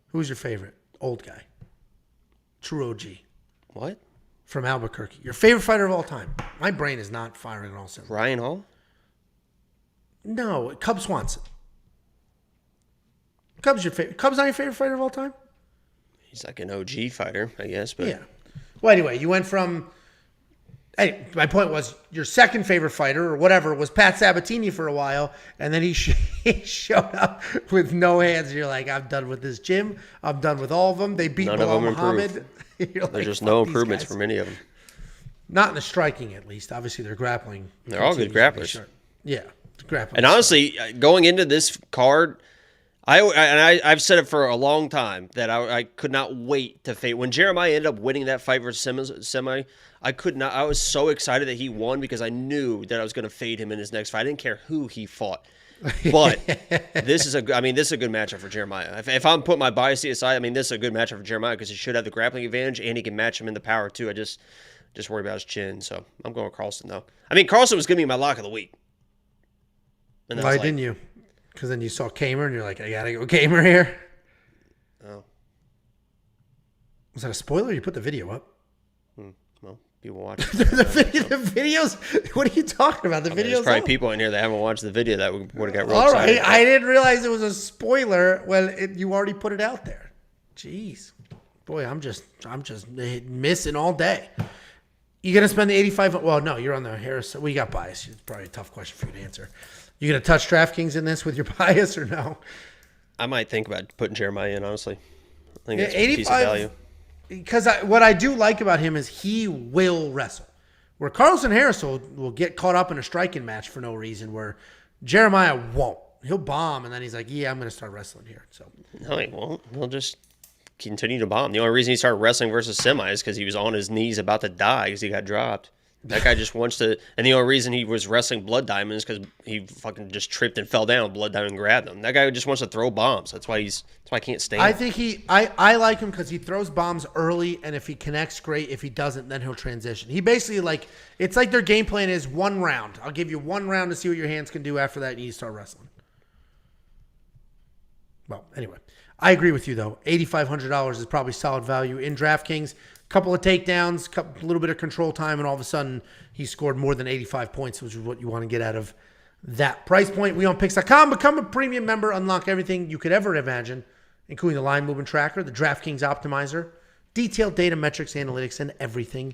A: who's your favorite? Old guy. True OG.
B: What?
A: From Albuquerque. Your favorite fighter of all time. My brain is not firing on all cylinders.
B: Ryan Hall?
A: No, Cub Swanson. Cub's your favorite. Cub's not your favorite fighter of all time?
B: He's like an OG fighter, I guess. But
A: yeah. Well, anyway, you went from... Hey, my point was your second favorite fighter or whatever was Pat Sabatini for a while, and then he showed up with no hands. You're like, I'm done with this gym. I'm done with all of them. They beat Bilal Muhammad.
B: There's just no improvements from any of them.
A: Not in the striking, at least. Obviously, they're grappling.
B: They're all good grapplers.
A: Yeah.
B: And honestly, going into this card, I've said it for a long time that I could not wait to fade. When Jeremiah ended up winning that fight versus Semi, I could not. I was so excited that he won because I knew that I was going to fade him in his next fight. I didn't care who he fought. But this is a good matchup for Jeremiah. If I'm putting my bias aside, I mean, this is a good matchup for Jeremiah because he should have the grappling advantage and he can match him in the power too. I just worry about his chin. So I'm going with Carlston though. I mean, Carlston was going to be my lock of the week.
A: Why didn't you? Because then you saw Camur and you're like, I gotta go Camur here.
B: Oh.
A: Was that a spoiler? You put the video up.
B: Well, people watch
A: the videos. What are you talking about? The videos.
B: There's probably people in here that haven't watched the video that would have got real
A: All
B: excited.
A: right, I didn't realize it was a spoiler. Well, you already put it out there. Jeez, boy, I'm just missing all day. You gonna spend the 85? Well, no, you're on the Harris. We got bias. It's probably a tough question for you to answer. You going to touch DraftKings in this with your bias or no?
B: I might think about putting Jeremiah in, honestly. I think it's
A: 85,
B: a piece of value.
A: Because what I do like about him is he will wrestle. Where Carlston Harris will get caught up in a striking match for no reason, where Jeremiah won't. He'll bomb, and then he's like, yeah, I'm going to start wrestling here. So
B: No, he won't. He'll just continue to bomb. The only reason he started wrestling versus Semi is because he was on his knees about to die because he got dropped. That guy just wants to, and the only reason he was wrestling Blood Diamond is because he fucking just tripped and fell down. Blood Diamond grabbed him. That guy just wants to throw bombs. That's why I can't stand.
A: I think I like him because he throws bombs early, and if he connects, great. If he doesn't, then he'll transition. He basically it's like their game plan is 1 round. I'll give you 1 round to see what your hands can do. After that, you start wrestling. Well, anyway, I agree with you though. $8,500 is probably solid value in DraftKings. Couple of takedowns, a little bit of control time, and all of a sudden he scored more than 85 points, which is what you want to get out of that price point. We on Picks.com. Become a premium member. Unlock everything you could ever imagine, including the line movement tracker, the DraftKings optimizer, detailed data metrics, analytics, and everything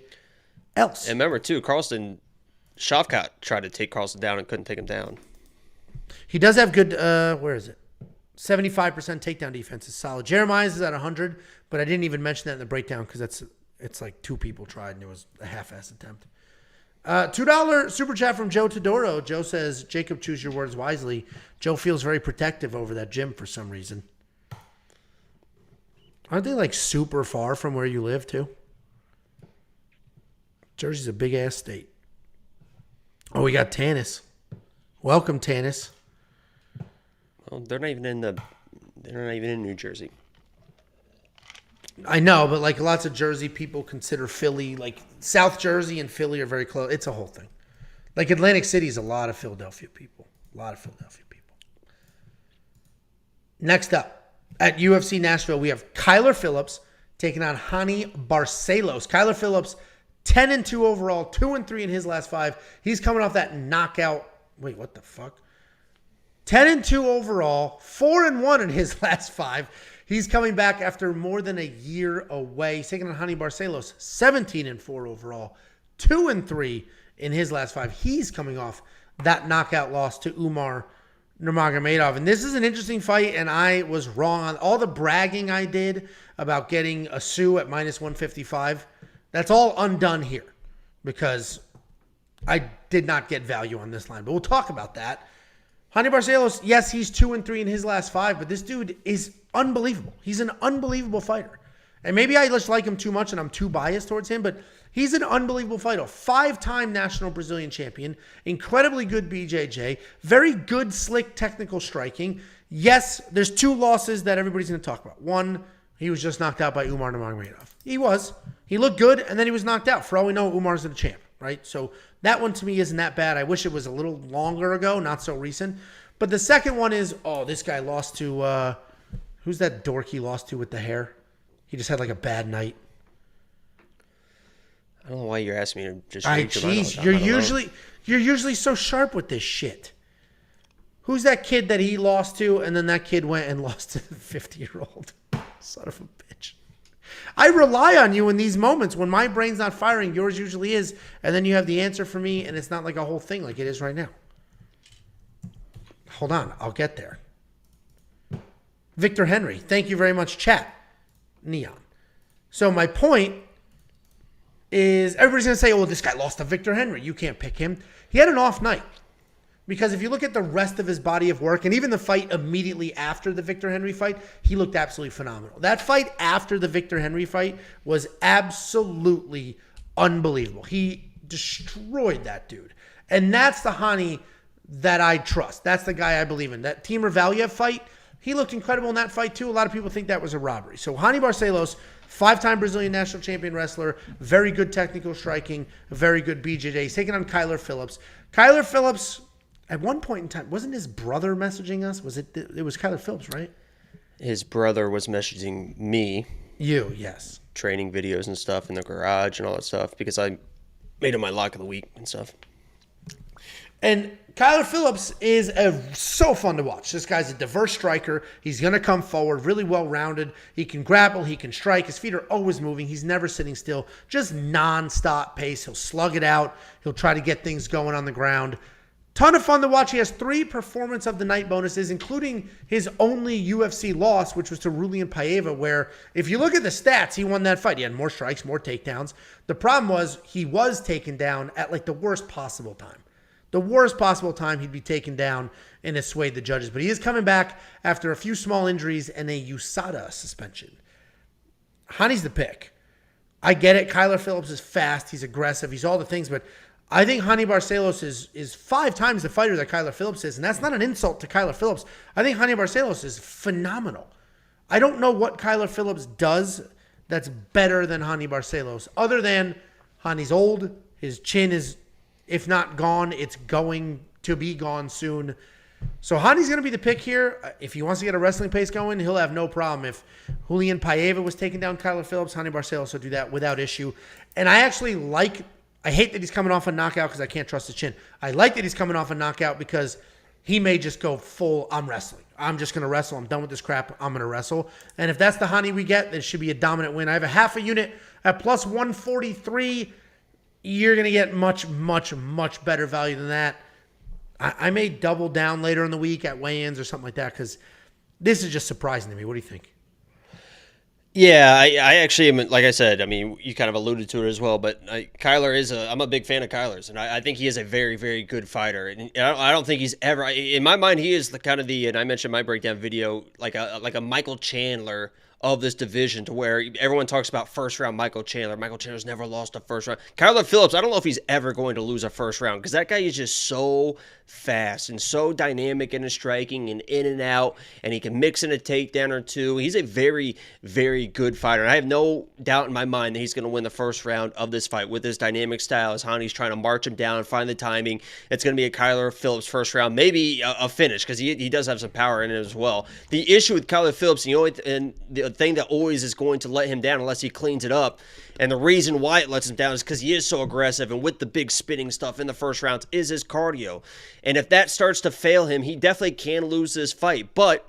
A: else.
B: And remember, too, Shavkat tried to take Carlston down and couldn't take him down.
A: He does have good, where is it? 75% takedown defense is solid. Jeremiah's is at 100, but I didn't even mention that in the breakdown because it's like 2 people tried and it was a half-ass attempt. $2 super chat from Joe Todoro. Joe says, Jacob, choose your words wisely. Joe feels very protective over that gym for some reason. Aren't they super far from where you live too? Jersey's a big-ass state. Oh, we got Tanis. Welcome, Tanis.
B: Well, they're not even in New Jersey.
A: I know, but lots of Jersey people consider Philly, South Jersey and Philly are very close. It's a whole thing. Atlantic City is a lot of Philadelphia people. Next up, at UFC Nashville, we have Kyler Phillips taking on Hani Barcelos. Kyler Phillips, 10-2 overall, 2-3 in his last 5. He's coming off that knockout. Wait, what the fuck? 10-2 overall, 4-1 in his last 5. He's coming back after more than a year away. He's taking on Hani Barcelos, 17-4 overall, 2-3 in his last 5. He's coming off that knockout loss to Umar Nurmagomedov. And this is an interesting fight, and I was wrong on all the bragging I did about getting Asu at -155. That's all undone here because I did not get value on this line. But we'll talk about that. Hani Barcelos, yes, he's 2-3 in his last 5, but this dude is unbelievable. He's an unbelievable fighter. And maybe I just like him too much and I'm too biased towards him, but he's an unbelievable fighter. 5-time national Brazilian champion, incredibly good BJJ, very good, slick technical striking. Yes, there's 2 losses that everybody's going to talk about. One, he was just knocked out by Umar Nurmagomedov. He was. He looked good, and then he was knocked out. For all we know, Umar's the champ, right? So that one to me isn't that bad. I wish it was a little longer ago, not so recent. But the second one is, this guy lost to, who's that dork he lost to with the hair? He just had a bad night.
B: I don't know why you're asking me to just.
A: Jeez, you're usually so sharp with this shit. Who's that kid that he lost to, and then that kid went and lost to the 50-year-old? Son of a bitch. I rely on you in these moments. When my brain's not firing, yours usually is. And then you have the answer for me, and it's not like a whole thing like it is right now. Hold on. I'll get there. Victor Henry. Thank you very much, chat. Neon. So my point is everybody's going to say, this guy lost to Victor Henry. You can't pick him. He had an off night. Because if you look at the rest of his body of work, and even the fight immediately after the Victor Henry fight, he looked absolutely phenomenal. That fight after the Victor Henry fight was absolutely unbelievable. He destroyed that dude. And that's the Hani that I trust. That's the guy I believe in. That Timur Valiev fight, he looked incredible in that fight too. A lot of people think that was a robbery. So Hani Barcelos, 5-time Brazilian national champion wrestler, very good technical striking, very good BJJ. He's taking on Kyler Phillips. Kyler Phillips, at one point in time, wasn't his brother messaging us? It was Kyler Phillips, right?
B: His brother was messaging me.
A: You, yes.
B: Training videos and stuff in the garage and all that stuff because I made him my lock of the week and stuff.
A: And Kyler Phillips is so fun to watch. This guy's a diverse striker. He's going to come forward, really well-rounded. He can grapple. He can strike. His feet are always moving. He's never sitting still. Just non-stop pace. He'll slug it out. He'll try to get things going on the ground. Ton of fun to watch. He has 3 performance of the night bonuses, including his only UFC loss, which was to Raulian Paiva, where if you look at the stats, he won that fight. He had more strikes, more takedowns. The problem was he was taken down at like the worst possible time. The worst possible time he'd be taken down, and it swayed the judges. But he is coming back after a few small injuries and a USADA suspension. Hani's the pick. I get it. Kyler Phillips is fast. He's aggressive. He's all the things, but I think Hani Barcelos is 5 times the fighter that Kyler Phillips is, and that's not an insult to Kyler Phillips. I think Hani Barcelos is phenomenal. I don't know what Kyler Phillips does that's better than Hani Barcelos, other than Hani's old, his chin is, if not gone, it's going to be gone soon. So Hani's going to be the pick here. If he wants to get a wrestling pace going, he'll have no problem. If Raulian Paiva was taking down Kyler Phillips, Hani Barcelos will do that without issue. And I actually I hate that he's coming off a knockout because I can't trust his chin. I like that he's coming off a knockout because he may just go full, I'm wrestling. I'm just going to wrestle. I'm done with this crap. I'm going to wrestle. And if that's the Hani we get, then it should be a dominant win. I have a half a unit at plus 143. You're going to get much, much, much better value than that. I may double down later in the week at weigh-ins or something like that because this is just surprising to me. What do you think?
B: Yeah, I actually am, like I said, I mean, you kind of alluded to it as well, but Kyler I'm a big fan of Kyler's, and I think he is a very, very good fighter. And I don't think he's ever, in my mind, he is and I mentioned my breakdown video, like a Michael Chandler of this division, to where everyone talks about first round Michael Chandler. Michael Chandler's never lost a first round. Kyler Phillips, I don't know if he's ever going to lose a first round because that guy is just so fast and so dynamic in his striking and in and out, and he can mix in a takedown or two. He's a very, very good fighter. And I have no doubt in my mind that he's going to win the first round of this fight with his dynamic style as Hani's trying to march him down, find the timing. It's going to be a Kyler Phillips first round, maybe a finish because he does have some power in it as well. The issue with Kyler Phillips, and the thing that always is going to let him down unless he cleans it up, and the reason why it lets him down is because he is so aggressive, and with the big spinning stuff in the first rounds is his cardio. And if that starts to fail him, he definitely can lose this fight. But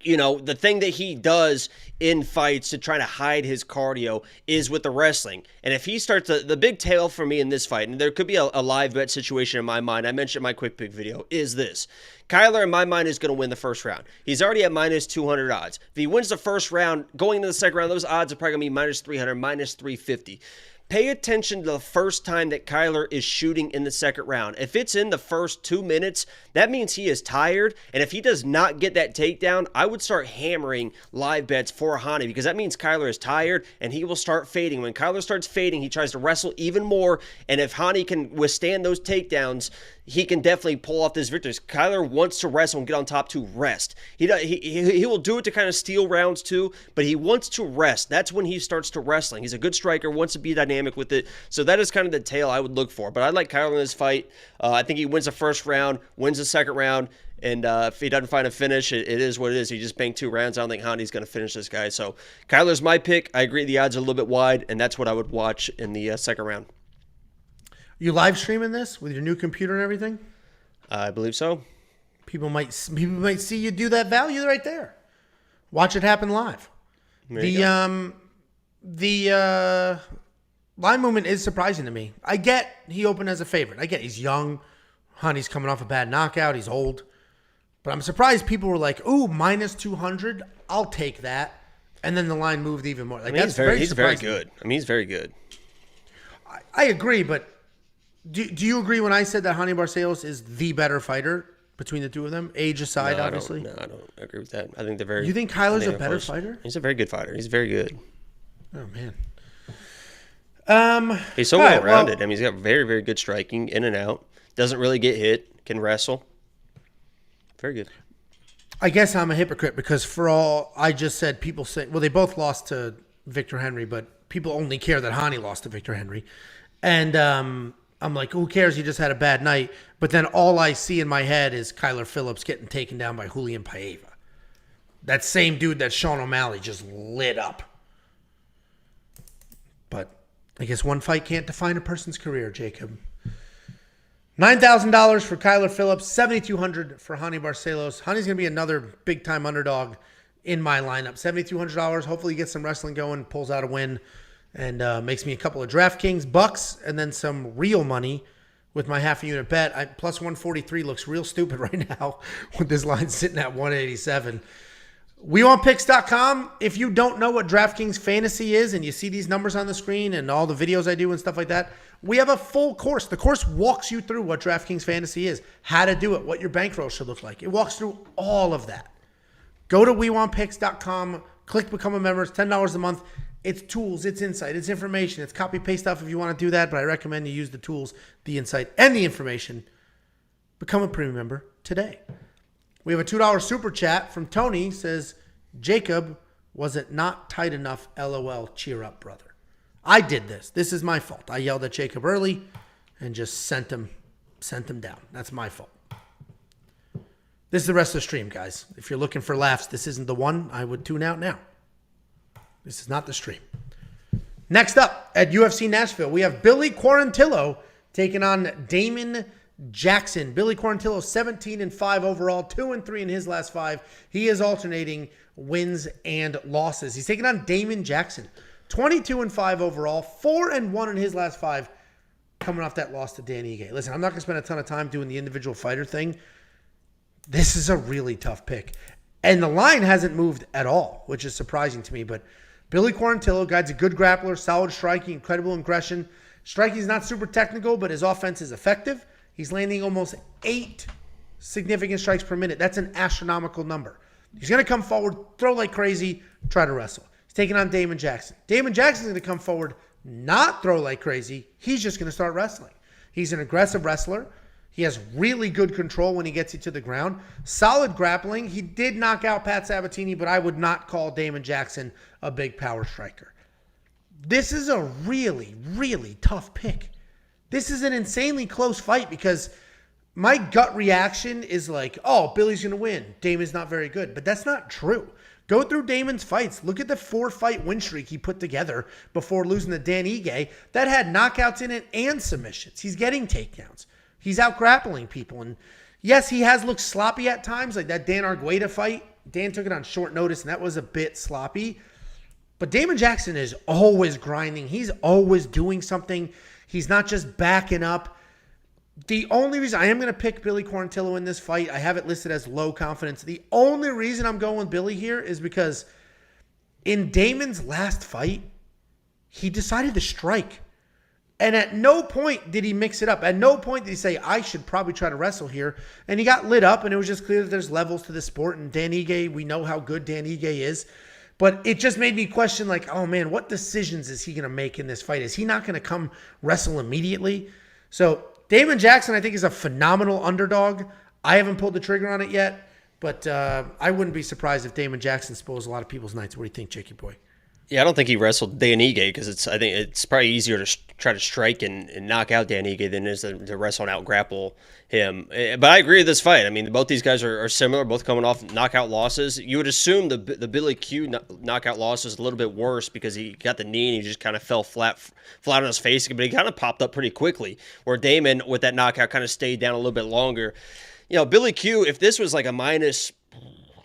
B: the thing that he does in fights to try to hide his cardio is with the wrestling. And if he starts the big tail for me in this fight, and there could be a live bet situation in my mind, I mentioned in my quick pick video, is this. Kyler, in my mind, is going to win the first round. He's already at minus 200 odds. If he wins the first round, going into the second round, those odds are probably going to be minus 300, minus 350. Pay attention to the first time that Kyler is shooting in the second round. If it's in the first 2 minutes, that means he is tired. And if he does not get that takedown, I would start hammering live bets for Hani because that means Kyler is tired and he will start fading. When Kyler starts fading, he tries to wrestle even more. And if Hani can withstand those takedowns, he can definitely pull off this victory. Kyler wants to wrestle and get on top to rest. He will do it to kind of steal rounds too, but he wants to rest. That's when he starts to wrestling. He's a good striker, wants to be dynamic with it. So that is kind of the tail I would look for. But I like Kyler in this fight. I think he wins the first round, wins the second round, and if he doesn't find a finish, it is what it is. He just banked 2 rounds. I don't think Hani's going to finish this guy. So Kyler's my pick. I agree the odds are a little bit wide, and that's what I would watch in the second round.
A: You live streaming this with your new computer and everything?
B: I believe so.
A: People might see you do that value right there. Watch it happen live. The line movement is surprising to me. I get he opened as a favorite. I get he's young. Hani's coming off a bad knockout. He's old. But I'm surprised people were like, ooh, minus 200. I'll take that. And then the line moved even more. Like,
B: he's very good. I mean, he's very good.
A: I agree, but do you agree when I said that Hani Barcelos is the better fighter between the two of them? Age aside, obviously.
B: I don't agree with that. I think they're very.
A: You think Kyler's a better fighter?
B: He's a very good fighter. He's very good.
A: Oh man.
B: He's so well rounded. I mean, he's got very, very good striking, in and out. Doesn't really get hit. Can wrestle. Very good.
A: I guess I'm a hypocrite because for all I just said, people say, well, they both lost to Victor Henry, but people only care that Hani lost to Victor Henry, and I'm like, who cares? He just had a bad night. But then all I see in my head is Kyler Phillips getting taken down by Raulian Paiva. That same dude that Sean O'Malley just lit up. But I guess one fight can't define a person's career, Jacob. $9,000 for Kyler Phillips, $7,200 for Hani Barcelos. Hani's going to be another big-time underdog in my lineup. $7,200. Hopefully he gets some wrestling going, pulls out a win, and makes me a couple of DraftKings bucks and then some real money with my half a unit bet. Plus 143 looks real stupid right now with this line sitting at 187. WeWantPicks.com. If you don't know what DraftKings Fantasy is and you see these numbers on the screen and all the videos I do and stuff like that, we have a full course. The course walks you through what DraftKings Fantasy is, how to do it, what your bankroll should look like. It walks through all of that. Go to WeWantPicks.com, click Become a Member. It's $10 a month. It's tools, it's insight, it's information. It's copy-paste stuff if you want to do that, but I recommend you use the tools, the insight, and the information. Become a premium member today. We have a $2 super chat from Tony. Says, Jacob, was it not tight enough? LOL, cheer up, brother. I did this. This is my fault. I yelled at Jacob early and just sent him down. That's my fault. This is the rest of the stream, guys. If you're looking for laughs, this isn't the one. I would tune out now. This is not the stream. Next up at UFC Nashville, we have Billy Quarantillo taking on Damon Jackson. Billy Quarantillo, 17-5 overall, 2-3 in his last 5. He is alternating wins and losses. He's taking on Damon Jackson, 22-5 overall, 4-1 in his last 5, coming off that loss to Dan Ige. Listen, I'm not going to spend a ton of time doing the individual fighter thing. This is a really tough pick. And the line hasn't moved at all, which is surprising to me. But Billy Quarantillo, guy's a good grappler, solid striking, incredible aggression. Striking is not super technical, but his offense is effective. He's landing almost 8 significant strikes per minute. That's an astronomical number. He's going to come forward, throw like crazy, try to wrestle. He's taking on Damon Jackson. Damon Jackson's going to come forward, not throw like crazy. He's just going to start wrestling. He's an aggressive wrestler. He has really good control when he gets you to the ground. Solid grappling. He did knock out Pat Sabatini, but I would not call Damon Jackson a big power striker. This is a really, really tough pick. This is an insanely close fight because my gut reaction is like, oh, Billy's going to win. Damon's not very good. But that's not true. Go through Damon's fights. Look at the 4-fight win streak he put together before losing to Dan Ige. That had knockouts in it and submissions. He's getting takedowns. He's out grappling people. And yes, he has looked sloppy at times, like that Dan Argueta fight. Dan took it on short notice, and that was a bit sloppy. But Damon Jackson is always grinding. He's always doing something. He's not just backing up. The only reason I am going to pick Billy Quarantillo in this fight, I have it listed as low confidence. The only reason I'm going with Billy here is because in Damon's last fight, he decided to strike. And at no point did he mix it up. At no point did he say, I should probably try to wrestle here. And he got lit up, and it was just clear that there's levels to the sport. And Dan Ige, we know how good Dan Ige is. But it just made me question, like, oh, man, what decisions is he going to make in this fight? Is he not going to come wrestle immediately? So Damon Jackson, I think, is a phenomenal underdog. I haven't pulled the trigger on it yet. But I wouldn't be surprised if Damon Jackson spoils a lot of people's nights. What do you think, Jakey boy?
B: Yeah, I don't think he wrestled Dan Ige because I think it's probably easier to try to strike and knock out Dan Ige than it is to wrestle and out-grapple him. But I agree with this fight. I mean, both these guys are similar, both coming off knockout losses. You would assume the Billy Q knockout loss was a little bit worse because he got the knee and he just kind of fell flat on his face, but he kind of popped up pretty quickly, where Damon, with that knockout, kind of stayed down a little bit longer. You know, Billy Q, if this was like a minus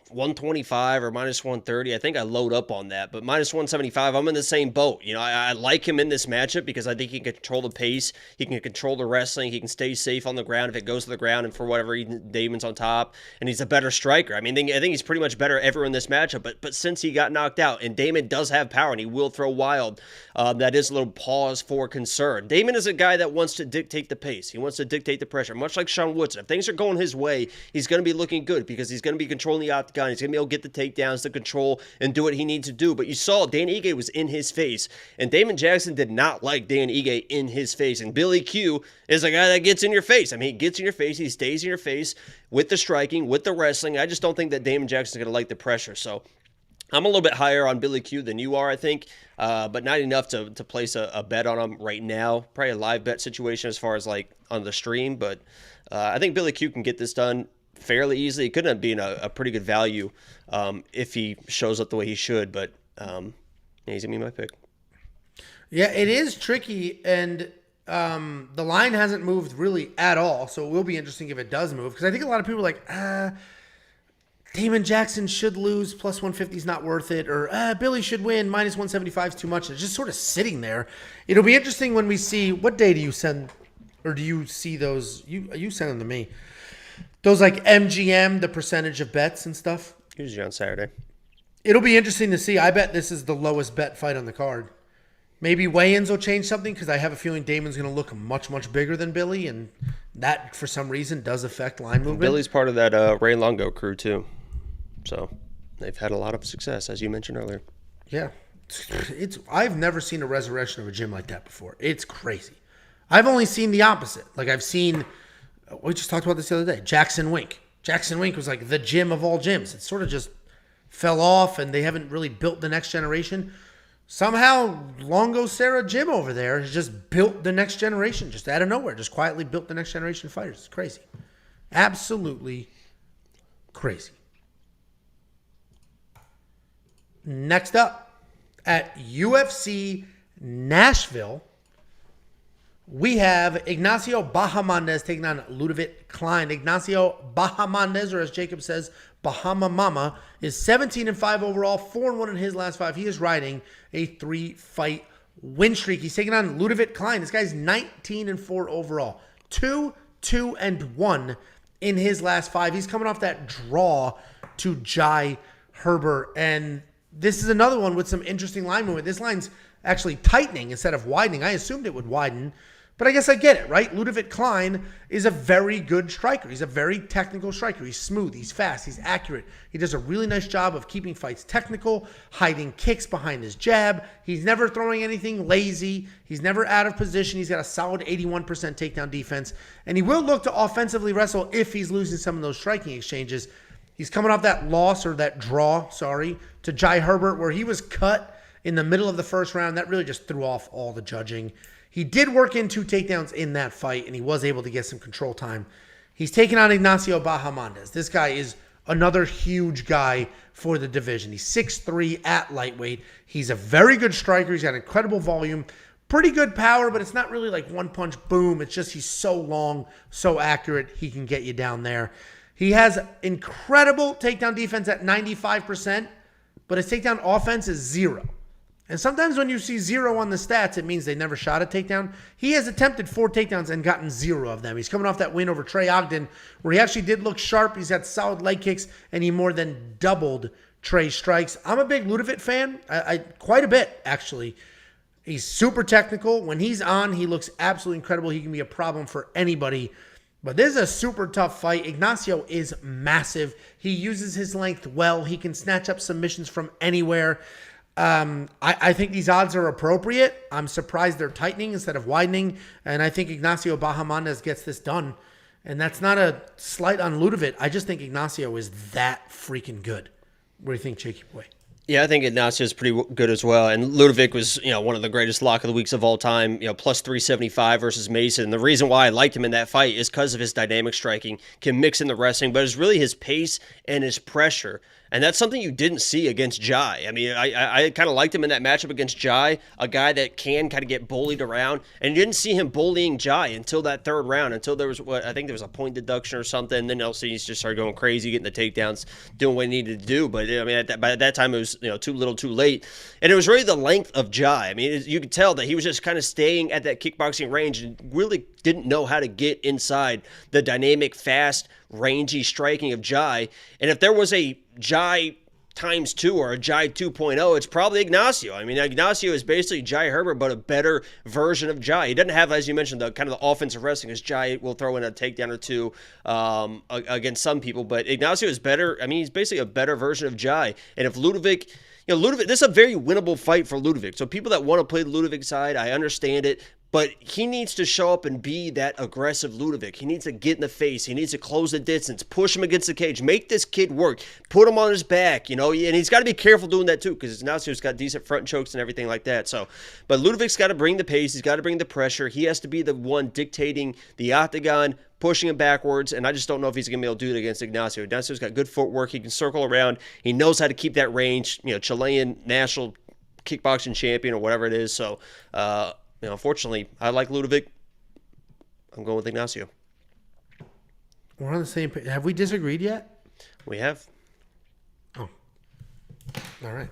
B: 125 or minus 130, I think I load up on that, but minus 175, I'm in the same boat. You know, I like him in this matchup because I think he can control the pace, he can control the wrestling, he can stay safe on the ground if it goes to the ground, and for whatever reason, Damon's on top, and he's a better striker. I mean, I think he's pretty much better everywhere in this matchup, but since he got knocked out, and Damon does have power, and he will throw wild, that is a little pause for concern. Damon is a guy that wants to dictate the pace. He wants to dictate the pressure, much like Sean Woodson. If things are going his way, he's going to be looking good because he's going to be controlling the octagon. He's going to be able to get the takedowns, the control, and do what he needs to do. But you saw Dan Ige was in his face, and Damon Jackson did not like Dan Ige in his face. And Billy Q is a guy that gets in your face. I mean, he gets in your face. He stays in your face with the striking, with the wrestling. I just don't think that Damon Jackson's going to like the pressure. So I'm a little bit higher on Billy Q than you are, I think, but not enough to place a bet on him right now. Probably a live bet situation as far as like on the stream, but I think Billy Q can get this done fairly easily. It could end up being a pretty good value if he shows up the way he should, but he's going to be my pick.
A: Yeah, it is tricky, and the line hasn't moved really at all, so it will be interesting if it does move, because I think a lot of people are like, Damon Jackson should lose, plus 150 is not worth it, or Billy should win, minus 175 is too much. It's just sort of sitting there. It'll be interesting when we see, what day do you send Or do you see those? You send them to me. Those like MGM, the percentage of bets and stuff.
B: Usually on Saturday.
A: It'll be interesting to see. I bet this is the lowest bet fight on the card. Maybe weigh-ins will change something because I have a feeling Damon's going to look much, much bigger than Billy, and that, for some reason, does affect line movement.
B: Billy's part of that Ray Longo crew, too. So they've had a lot of success, as you mentioned earlier.
A: Yeah. I've never seen a resurrection of a gym like that before. It's crazy. I've only seen the opposite. Like, I've seen, we just talked about this the other day, Jackson Wink. Jackson Wink was like the gym of all gyms. It sort of just fell off, and they haven't really built the next generation. Somehow, Longo Serra Gym over there has just built the next generation, just out of nowhere, just quietly built the next generation of fighters. It's crazy. Absolutely crazy. Next up, at UFC Nashville, we have Ignacio Bahamondes taking on Ludovit Klein. Ignacio Bahamondes, or as Jacob says, Bahama Mama, is 17-5 overall, 4-1 in his last 5. He is riding a 3-fight win streak. He's taking on Ludovit Klein. This guy's 19-4 overall, 2-2-1 in his last 5. He's coming off that draw to Jai Herbert, and this is another one with some interesting line movement. This line's actually tightening instead of widening. I assumed it would widen, but I guess I get it, right? Ludovit Klein is a very good striker. He's a very technical striker. He's smooth. He's fast. He's accurate. He does a really nice job of keeping fights technical, hiding kicks behind his jab. He's never throwing anything lazy. He's never out of position. He's got a solid 81% takedown defense, and he will look to offensively wrestle if he's losing some of those striking exchanges. He's coming off that loss, or that draw, to Jai Herbert, where he was cut in the middle of the first round. That really just threw off all the judging. He did work in 2 takedowns in that fight, and he was able to get some control time. He's taking on Ignacio Bahamondes. This guy is another huge guy for the division. He's 6'3" at lightweight. He's a very good striker. He's got incredible volume, pretty good power, but it's not really like one punch boom. It's just he's so long, so accurate, he can get you down there. He has incredible takedown defense at 95%, but his takedown offense is 0. And sometimes when you see 0 on the stats, it means they never shot a takedown. He has attempted 4 takedowns and gotten 0 of them. He's coming off that win over Trey Ogden, where he actually did look sharp. He's got solid leg kicks, and he more than doubled Trey's strikes. I'm a big Ludovit fan, I quite a bit, actually. He's super technical. When he's on, he looks absolutely incredible. He can be a problem for anybody. But this is a super tough fight. Ignacio is massive. He uses his length well. He can snatch up submissions from anywhere. I think these odds are appropriate. I'm surprised they're tightening instead of widening. And I think Ignacio Bahamondes gets this done. And that's not a slight on Ludovit. I just think Ignacio is that freaking good. What do you think, Jakey boy?
B: Yeah, I think Ignacio is pretty good as well. And Ludovit was, one of the greatest lock of the weeks of all time, plus 375 versus Mason. The reason why I liked him in that fight is because of his dynamic striking, can mix in the wrestling, but it's really his pace and his pressure. And that's something you didn't see against Jai. I mean, I kind of liked him in that matchup against Jai, a guy that can kind of get bullied around. And you didn't see him bullying Jai until that 3rd round, until there was, I think there was a point deduction or something. And then else he's just started going crazy, getting the takedowns, doing what he needed to do. But, I mean, by that time, it was, too little, too late. And it was really the length of Jai. I mean, you could tell that he was just kind of staying at that kickboxing range and really didn't know how to get inside the dynamic, fast, rangy striking of Jai. And if there was a Jai times 2 or a Jai 2.0, it's probably Ignacio. I mean, Ignacio is basically Jai Herbert, but a better version of Jai. He doesn't have, as you mentioned, the kind of the offensive wrestling, as Jai will throw in a takedown or 2 against some people. But Ignacio is better. I mean, he's basically a better version of Jai. And if Ludovit, Ludovit, this is a very winnable fight for Ludovit. So people that want to play the Ludovit side, I understand it. But he needs to show up and be that aggressive Ludovit. He needs to get in the face. He needs to close the distance, push him against the cage, make this kid work, put him on his back, and he's got to be careful doing that too, because Ignacio's got decent front chokes and everything like that. So, but Ludovit's got to bring the pace. He's got to bring the pressure. He has to be the one dictating the octagon, pushing him backwards, and I just don't know if he's going to be able to do it against Ignacio. Ignacio's got good footwork. He can circle around. He knows how to keep that range, Chilean national kickboxing champion or whatever it is. So, unfortunately, I like Ludovit. I'm going with Ignacio.
A: We're on the same page. Have we disagreed yet?
B: We have.
A: Oh. All right.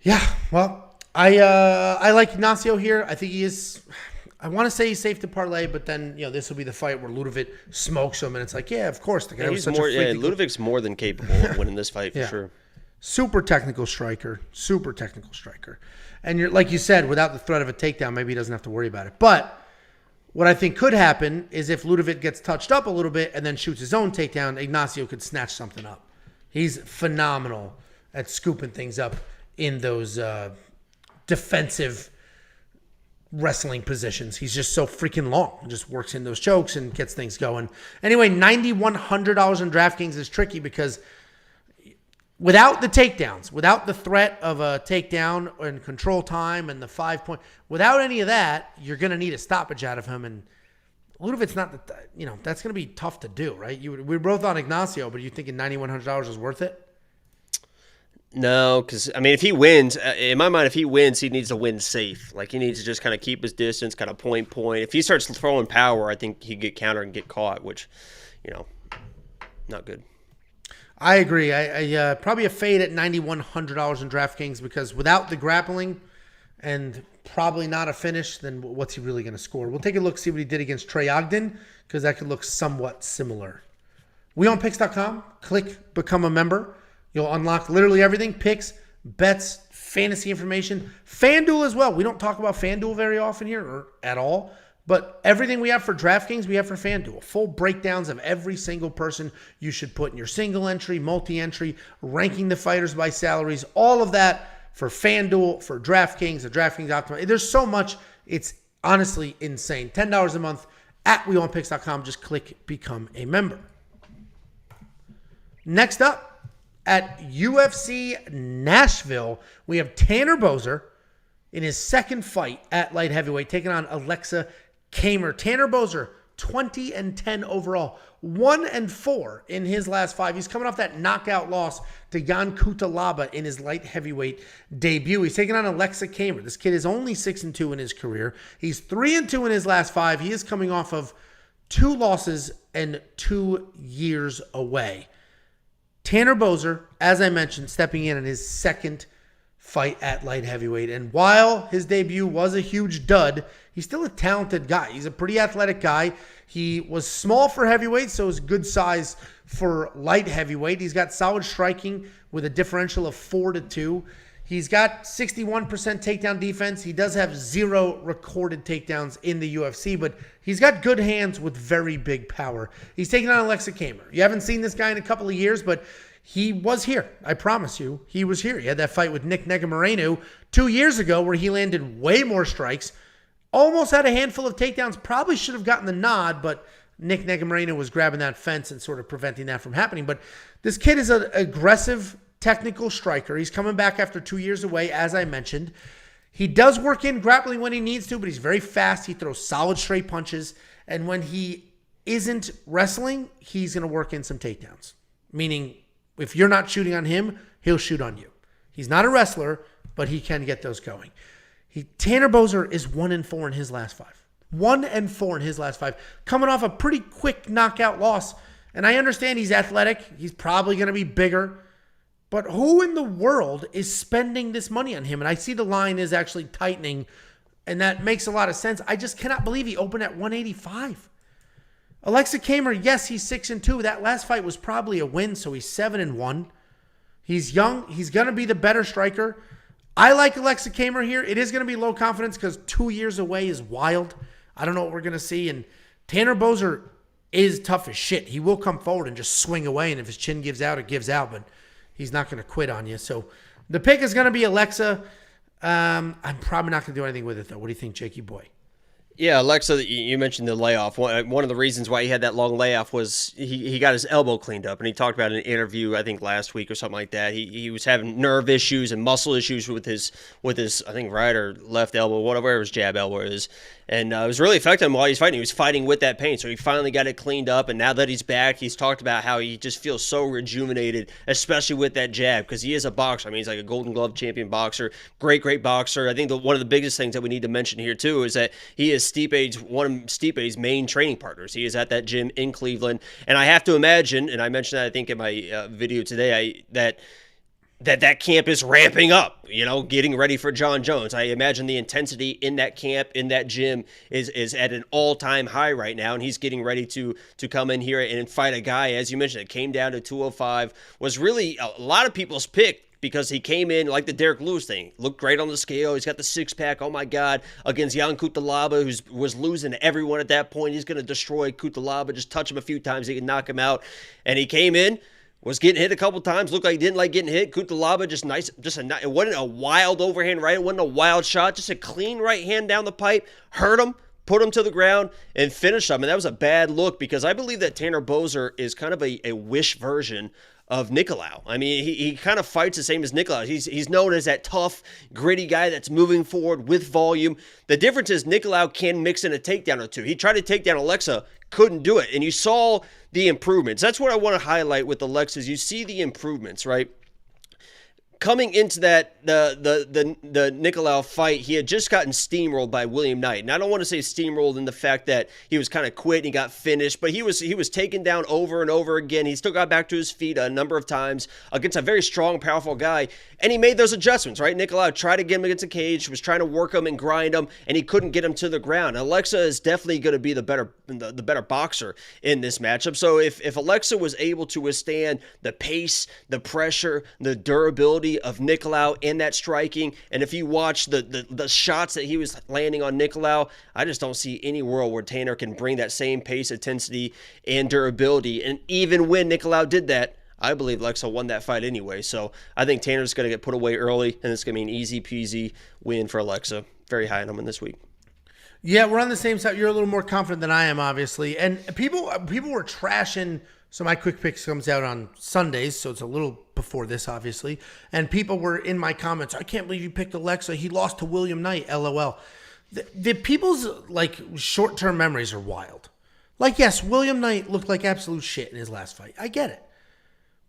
A: Yeah, well, I like Ignacio here. I think he is... I want to say he's safe to parlay, but then this will be the fight where Ludovit smokes him, and it's like, yeah, of course the guy was such a freak.
B: Yeah, Ludovic's more than capable of winning this fight for sure.
A: Super technical striker, and you're like you said, without the threat of a takedown, maybe he doesn't have to worry about it. But what I think could happen is if Ludovit gets touched up a little bit and then shoots his own takedown, Ignacio could snatch something up. He's phenomenal at scooping things up in those defensive wrestling positions. He's just so freaking long. Just works in those chokes and gets things going. Anyway, $9,100 on DraftKings is tricky because without the takedowns, without the threat of a takedown and control time and the 5 point, without any of that, you're going to need a stoppage out of him. And Ludovit's not, that's going to be tough to do, right? We're both on Ignacio, but you thinking $9,100 is worth it?
B: No, because, I mean, if he wins, in my mind, he needs to win safe. Like, he needs to just kind of keep his distance, kind of point. If he starts throwing power, I think he'd get countered and get caught, which, not good.
A: I agree. I probably a fade at $9,100 in DraftKings because without the grappling and probably not a finish, then what's he really going to score? We'll take a look, see what he did against Trey Ogden because that could look somewhat similar. WeOwnPicks.com. Click Become a Member. You'll unlock literally everything. Picks, bets, fantasy information. FanDuel as well. We don't talk about FanDuel very often here or at all. But everything we have for DraftKings, we have for FanDuel. Full breakdowns of every single person you should put in your single entry, multi-entry, ranking the fighters by salaries. All of that for FanDuel, for DraftKings, the DraftKings Optimizer. There's so much. It's honestly insane. $10 a month at WeOwnPicks.com. Just click Become a Member. Next up, at UFC Nashville, we have Tanner Boser in his second fight at light heavyweight, taking on Aleksa Camur. Tanner Boser, 20-10 overall, 1-4 in his last 5. He's coming off that knockout loss to Jan Kutalaba in his light heavyweight debut. He's taking on Aleksa Camur. This kid is only 6-2 in his career. He's 3-2 in his last 5. He is coming off of 2 losses and 2 years away. Tanner Boser, as I mentioned, stepping in his second fight at light heavyweight. And while his debut was a huge dud, he's still a talented guy. He's a pretty athletic guy. He was small for heavyweight, so it's good size for light heavyweight. He's got solid striking with a differential of 4-2. He's got 61% takedown defense. He does have 0 recorded takedowns in the UFC, but he's got good hands with very big power. He's taking on Aleksa Camur. You haven't seen this guy in a couple of years, but he was here. I promise you, he was here. He had that fight with Nick Negumereanu 2 years ago where he landed way more strikes, almost had a handful of takedowns, probably should have gotten the nod, but Nick Negumereanu was grabbing that fence and sort of preventing that from happening. But this kid is an aggressive technical striker. He's coming back after 2 years away, as I mentioned. He does work in grappling when he needs to, but he's very fast. He throws solid straight punches. And when he isn't wrestling, he's going to work in some takedowns. Meaning, if you're not shooting on him, he'll shoot on you. He's not a wrestler, but he can get those going. Tanner Boser is 1-4 in his last 5. 1-4 in his last 5. Coming off a pretty quick knockout loss. And I understand he's athletic. He's probably going to be bigger. But who in the world is spending this money on him? And I see the line is actually tightening, and that makes a lot of sense. I just cannot believe he opened at 185. Aleksa Camur, yes, he's 6-2. That last fight was probably a win, so he's 7-1. He's young. He's going to be the better striker. I like Aleksa Camur here. It is going to be low confidence because 2 years away is wild. I don't know what we're going to see. And Tanner Boser is tough as shit. He will come forward and just swing away, and if his chin gives out, it gives out. But he's not going to quit on you. So the pick is going to be Aleksa. I'm probably not going to do anything with it, though. What do you think, Jakey boy?
B: Yeah, Aleksa, you mentioned the layoff. One of the reasons why he had that long layoff was he got his elbow cleaned up, and he talked about in an interview, I think last week or something like that. He was having nerve issues and muscle issues with his I think right or left elbow, whatever his jab elbow is. And it was really affecting him while he's fighting. He was fighting with that pain. So he finally got it cleaned up. And now that he's back, he's talked about how he just feels so rejuvenated, especially with that jab, because he is a boxer. I mean, he's like a Golden Glove champion boxer, great boxer. I think one of the biggest things that we need to mention here, too, is that he is one of Stipe's main training partners. He is at that gym in Cleveland. And I have to imagine, and I mentioned that, I think, in my video today, that that camp is ramping up, getting ready for John Jones. I imagine the intensity in that camp, in that gym is at an all-time high right now, and he's getting ready to come in here and fight a guy, as you mentioned, that came down to 205, was really a lot of people's pick because he came in like the Derek Lewis thing, looked great on the scale. He's got the six-pack, oh my God, against Jan Cutelaba, who was losing to everyone at that point. He's going to destroy Cutelaba, just touch him a few times, he can knock him out. And he came in, was getting hit a couple times, looked like he didn't like getting hit. Cutelaba it wasn't a wild overhand right, it wasn't a wild shot, just a clean right hand down the pipe, hurt him, put him to the ground, and finished him. And that was a bad look because I believe that Tanner Boser is kind of a wish version of Nicolau. I mean, he kind of fights the same as Nicolau. He's known as that tough, gritty guy that's moving forward with volume. The difference is Nicolau can mix in a takedown or two. He tried to take down Aleksa, couldn't do it. And you saw the improvements. That's what I want to highlight with Aleksa. You see the improvements, right? Coming into that the Nicolau fight, he had just gotten steamrolled by William Knight. And I don't want to say steamrolled in the fact that he was kind of quit and he got finished, but he was taken down over and over again. He still got back to his feet a number of times against a very strong, powerful guy, and he made those adjustments, right? Nicolau tried to get him against the cage, was trying to work him and grind him, and he couldn't get him to the ground. Aleksa is definitely going to be the better boxer in this matchup. So if Aleksa was able to withstand the pace, the pressure, the durability of Nicolau in that striking, and if you watch the shots that he was landing on Nicolau, I just don't see any world where Tanner can bring that same pace, intensity, and durability. And even when Nicolau did that, I believe Aleksa won that fight anyway. So I think Tanner's going to get put away early, and it's going to be an easy peasy win for Aleksa. Very high on him in this week.
A: Yeah, we're on the same side. You're a little more confident than I am, obviously. And people were trashing. So my quick picks comes out on Sundays, so it's a little before this, obviously. And people were in my comments, I can't believe you picked Aleksa. He lost to William Knight, LOL. The people's short-term memories are wild. Yes, William Knight looked like absolute shit in his last fight. I get it.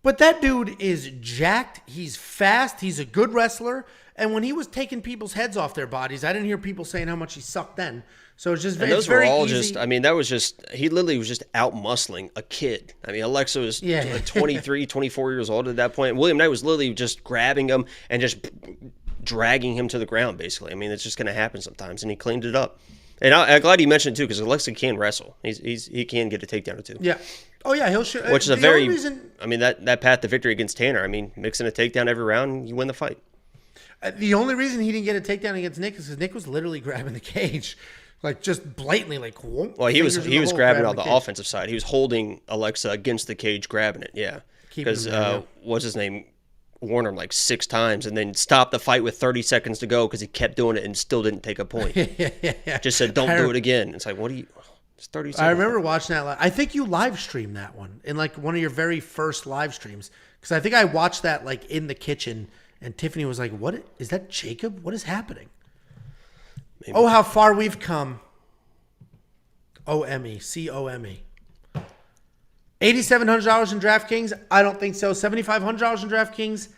A: But that dude is jacked. He's fast. He's a good wrestler. And when he was taking people's heads off their bodies, I didn't hear people saying how much he sucked then. So it's just very,
B: those were all easy. He literally was just out muscling a kid. I mean, Aleksa was 23, 24 years old at that point. William Knight was literally just grabbing him and just dragging him to the ground, basically. I mean, it's just going to happen sometimes, and he cleaned it up. And I'm glad you mentioned it, too, because Aleksa can wrestle. He can get a takedown or two.
A: Yeah. Oh, yeah, he'll shoot.
B: Which is that path to victory against Tanner. I mean, mixing a takedown every round, you win the fight.
A: The only reason he didn't get a takedown against Nick is because Nick was literally grabbing the cage. Just blatantly, whoop.
B: Well, he was grabbing on the offensive side. He was holding Aleksa against the cage, grabbing it, yeah. Because, what's his name? Warned him 6 times and then stopped the fight with 30 seconds to go because he kept doing it and still didn't take a point. Yeah. Just said, don't do it again. It's what do you... It's 30 seconds.
A: I remember watching that. I think you live streamed that one in one of your very first live streams. Because I think I watched that in the kitchen and Tiffany was like, what? Is that Jacob? What is happening? Maybe. Oh, how far we've come. O-M-E. C-O-M-E. $8,700 in DraftKings? I don't think so. $7,500 in DraftKings?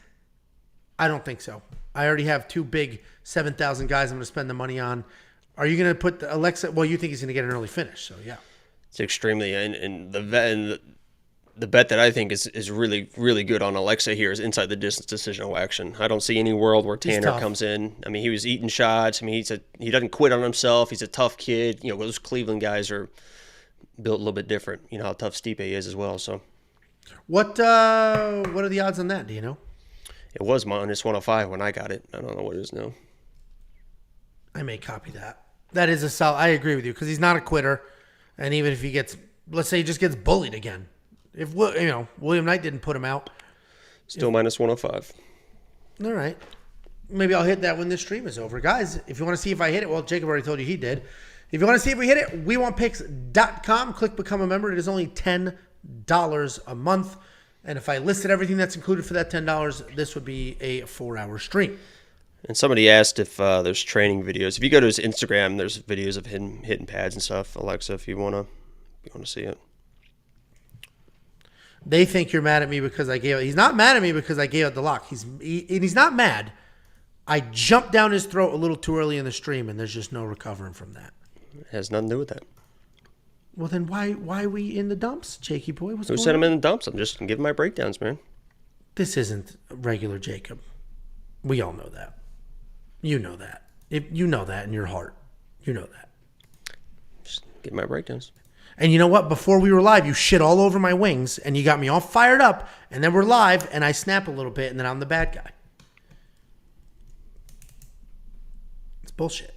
A: I don't think so. I already have 2 big 7,000 guys I'm going to spend the money on. Are you going to put Aleksa? Well, you think he's going to get an early finish, so yeah.
B: It's extremely, and the bet that I think is really, really good on Aleksa here is inside the distance decisional action. I don't see any world where Tanner comes in. I mean, he was eating shots. I mean, he doesn't quit on himself. He's a tough kid. Those Cleveland guys are built a little bit different. You know how tough Stipe is as well. So,
A: what are the odds on that? Do you know?
B: It was minus 105 when I got it. I don't know what it is now.
A: I may copy that. That is a solid. I agree with you because he's not a quitter, and even if he gets, let's say, he just gets bullied again. If William Knight didn't put him out,
B: still minus 105.
A: All right, maybe I'll hit that when this stream is over, guys. If you want to see if I hit it, well, Jacob already told you he did. If you want to see if we hit it, WeWantPicks.com. Click become a member. It is only $10 a month, and if I listed everything that's included for that $10, this would be a 4-hour stream.
B: And somebody asked if there's training videos. If you go to his Instagram, there's videos of him hitting pads and stuff. Aleksa, if you wanna see it.
A: They think you're mad at me because I gave it. He's not mad at me because I gave out the lock. He's not mad. I jumped down his throat a little too early in the stream, and there's just no recovering from that.
B: It has nothing to do with that.
A: Well, then why are we in the dumps, Jakey boy?
B: Who said I'm in the dumps? I'm just giving my breakdowns, man.
A: this isn't regular Jacob. We all know that. You know that. You know that in your heart. You know that.
B: Just get my breakdowns.
A: And you know what? Before we were live, you shit all over my wings, and you got me all fired up, and then we're live, and I snap a little bit, and then I'm the bad guy. It's bullshit.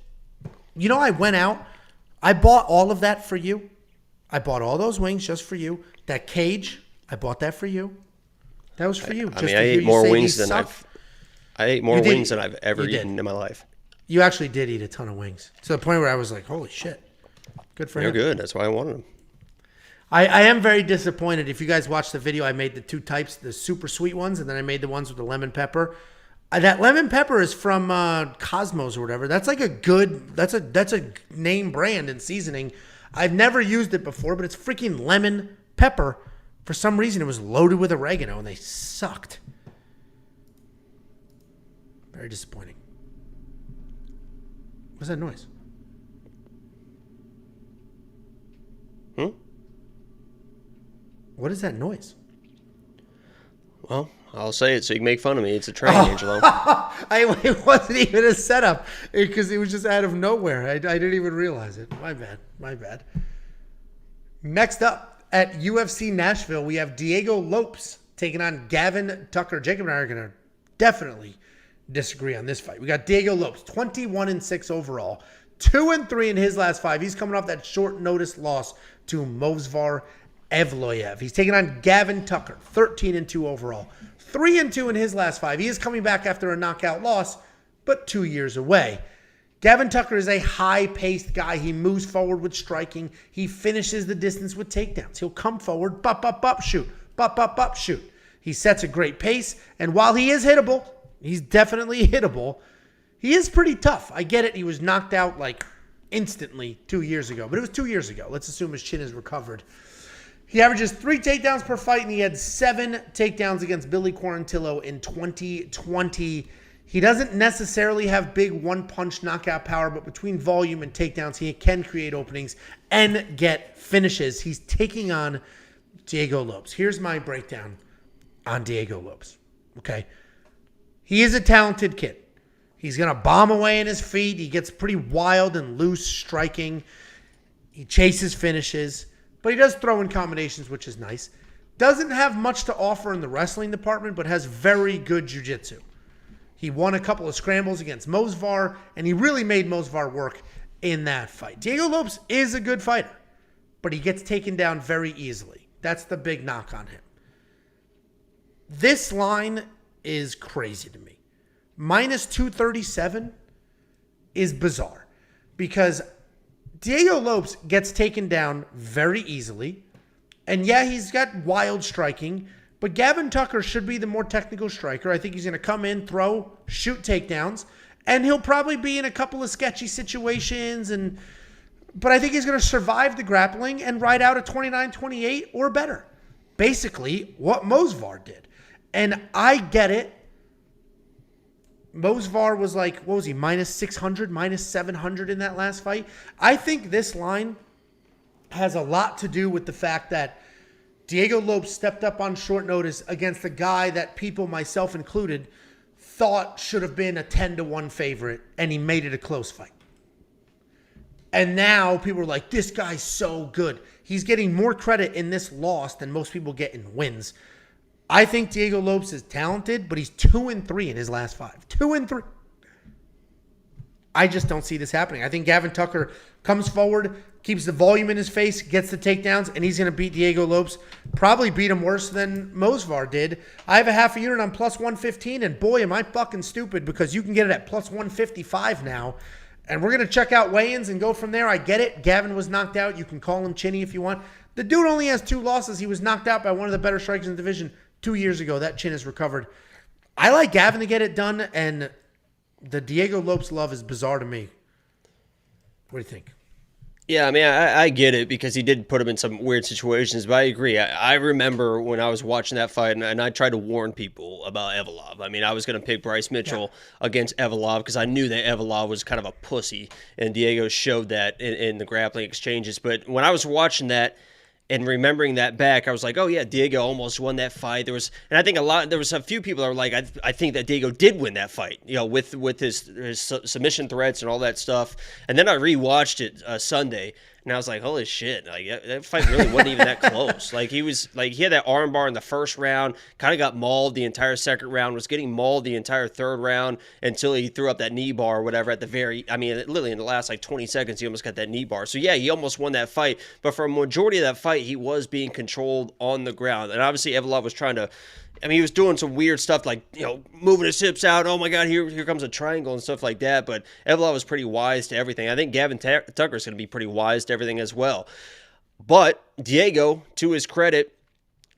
A: You know, I went out. I bought all of that for you. I bought all those wings just for you. That cage, I bought that for you. That was for you.
B: I ate more wings than I've ever eaten in my life.
A: You actually did eat a ton of wings. To the point where I was like, holy shit. Good for him.
B: They're good. That's why I wanted them.
A: I am very disappointed. If you guys watched the video, I made the two types, the super sweet ones, and then I made the ones with the lemon pepper. That lemon pepper is from Cosmos or whatever. That's like that's a name brand in seasoning. I've never used it before, but it's freaking lemon pepper. For some reason, it was loaded with oregano, and they sucked. Very disappointing. What's that noise? What is that noise?
B: Well, I'll say it so you can make fun of me. It's a train, Angelo.
A: It wasn't even a setup because it was just out of nowhere. I didn't even realize it. My bad. Next up at UFC Nashville, we have Diego Lopes taking on Gavin Tucker. Jacob and I are going to definitely disagree on this fight. We got Diego Lopes, 21-6 overall, 2-3 in his last 5. He's coming off that short notice loss to Movsar Evloev. He's taking on Gavin Tucker, 13-2 overall, 3-2 in his last 5. He is coming back after a knockout loss, but 2 years away. Gavin Tucker is a high-paced guy. He moves forward with striking. He finishes the distance with takedowns. He'll come forward, shoot, shoot. He sets a great pace, and while he is hittable, he's definitely hittable, he is pretty tough. I get it. He was knocked out like instantly 2 years ago, but it was 2 years ago. Let's assume his chin is recovered. He averages 3 takedowns per fight, and he had 7 takedowns against Billy Quarantillo in 2020. He doesn't necessarily have big one-punch knockout power, but between volume and takedowns, he can create openings and get finishes. He's taking on Diego Lopes. Here's my breakdown on Diego Lopes. Okay. He is a talented kid. He's going to bomb away in his feet. He gets pretty wild and loose striking. He chases finishes. But he does throw in combinations, which is nice. Doesn't have much to offer in the wrestling department, but has very good jiu-jitsu. He won a couple of scrambles against Movsar, and he really made Movsar work in that fight. Diego Lopes is a good fighter, but he gets taken down very easily. That's the big knock on him. This line is crazy to me. Minus 237 is bizarre because Diego Lopes gets taken down very easily. And yeah, he's got wild striking, but Gavin Tucker should be the more technical striker. I think he's going to come in, throw, shoot takedowns, and he'll probably be in a couple of sketchy situations. But I think he's going to survive the grappling and ride out a 29-28 or better. Basically, what Movsar did. And I get it. Movsar was like, what was he, minus 600, minus 700 in that last fight? I think this line has a lot to do with the fact that Diego Lopes stepped up on short notice against a guy that people, myself included, thought should have been a 10-1 favorite, and he made it a close fight. And now people are like, this guy's so good. He's getting more credit in this loss than most people get in wins. I think Diego Lopes is talented, but he's 2-3 in his last 5. 2-3. I just don't see this happening. I think Gavin Tucker comes forward, keeps the volume in his face, gets the takedowns, and he's going to beat Diego Lopes. Probably beat him worse than Movsar did. I have a half a unit on plus 115, and boy, am I fucking stupid because you can get it at plus 155 now. And we're going to check out weigh-ins and go from there. I get it. Gavin was knocked out. You can call him Chinny if you want. The dude only has 2 losses. He was knocked out by one of the better strikers in the division 2 years ago. That chin is recovered. I like Gavin to get it done, and the Diego Lopes love is bizarre to me. What do you think?
B: Yeah, I mean, I get it because he did put him in some weird situations, but I agree. I remember when I was watching that fight, and I tried to warn people about Evloev. I mean, I was going to pick Bryce Mitchell against Evloev because I knew that Evloev was kind of a pussy, and Diego showed that in the grappling exchanges. But when I was watching that, And remembering that back, I was like, oh yeah, Diego almost won that fight. And I think there was a few people that were like, I think that Diego did win that fight, with his submission threats and all that stuff. And then I rewatched it Sunday, and I was like, holy shit, like that fight really wasn't even that close. Like he had that arm bar in the first round, kind of got mauled the entire second round, was getting mauled the entire third round until he threw up that knee bar or whatever at the literally in the last like 20 seconds, he almost got that knee bar. So yeah, he almost won that fight, but for a majority of that fight, he was being controlled on the ground. And obviously Evloev was trying to, he was doing some weird stuff like, moving his hips out. Oh my God, here comes a triangle and stuff like that. But Evloev was pretty wise to everything. I think Gavin Tucker is going to be pretty wise to everything as well. But Diego, to his credit,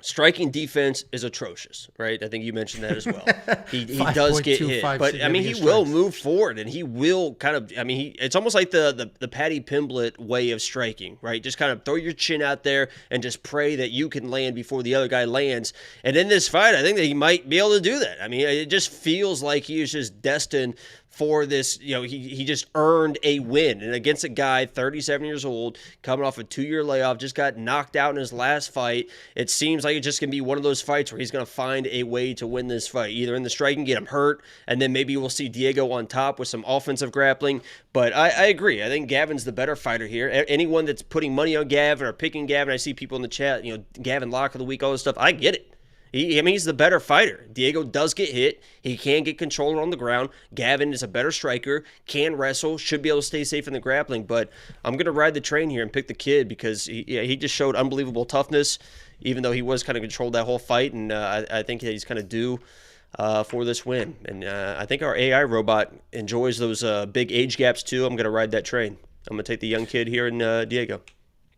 B: striking defense is atrocious, right? I think you mentioned that as well. He does get hit, but he will move forward, and he will kind of. It's almost like the Paddy Pimblett way of striking, right? Just kind of throw your chin out there and just pray that you can land before the other guy lands. And in this fight, I think that he might be able to do that. It just feels like he is just destined for this, he just earned a win. And against a guy 37 years old, coming off a 2-year layoff, just got knocked out in his last fight. It seems like it's just going to be one of those fights where he's going to find a way to win this fight, either in the striking, get him hurt, and then maybe we'll see Diego on top with some offensive grappling. But I agree. I think Gavin's the better fighter here. Anyone that's putting money on Gavin or picking Gavin, I see people in the chat, Gavin lock of the week, all this stuff. I get it. He's the better fighter. Diego does get hit. He can get controller on the ground. Gavin is a better striker, can wrestle, should be able to stay safe in the grappling. But I'm going to ride the train here and pick the kid because he just showed unbelievable toughness, even though he was kind of controlled that whole fight. And I think that he's kind of due for this win. And I think our AI robot enjoys those big age gaps too. I'm going to ride that train. I'm going to take the young kid here in Diego.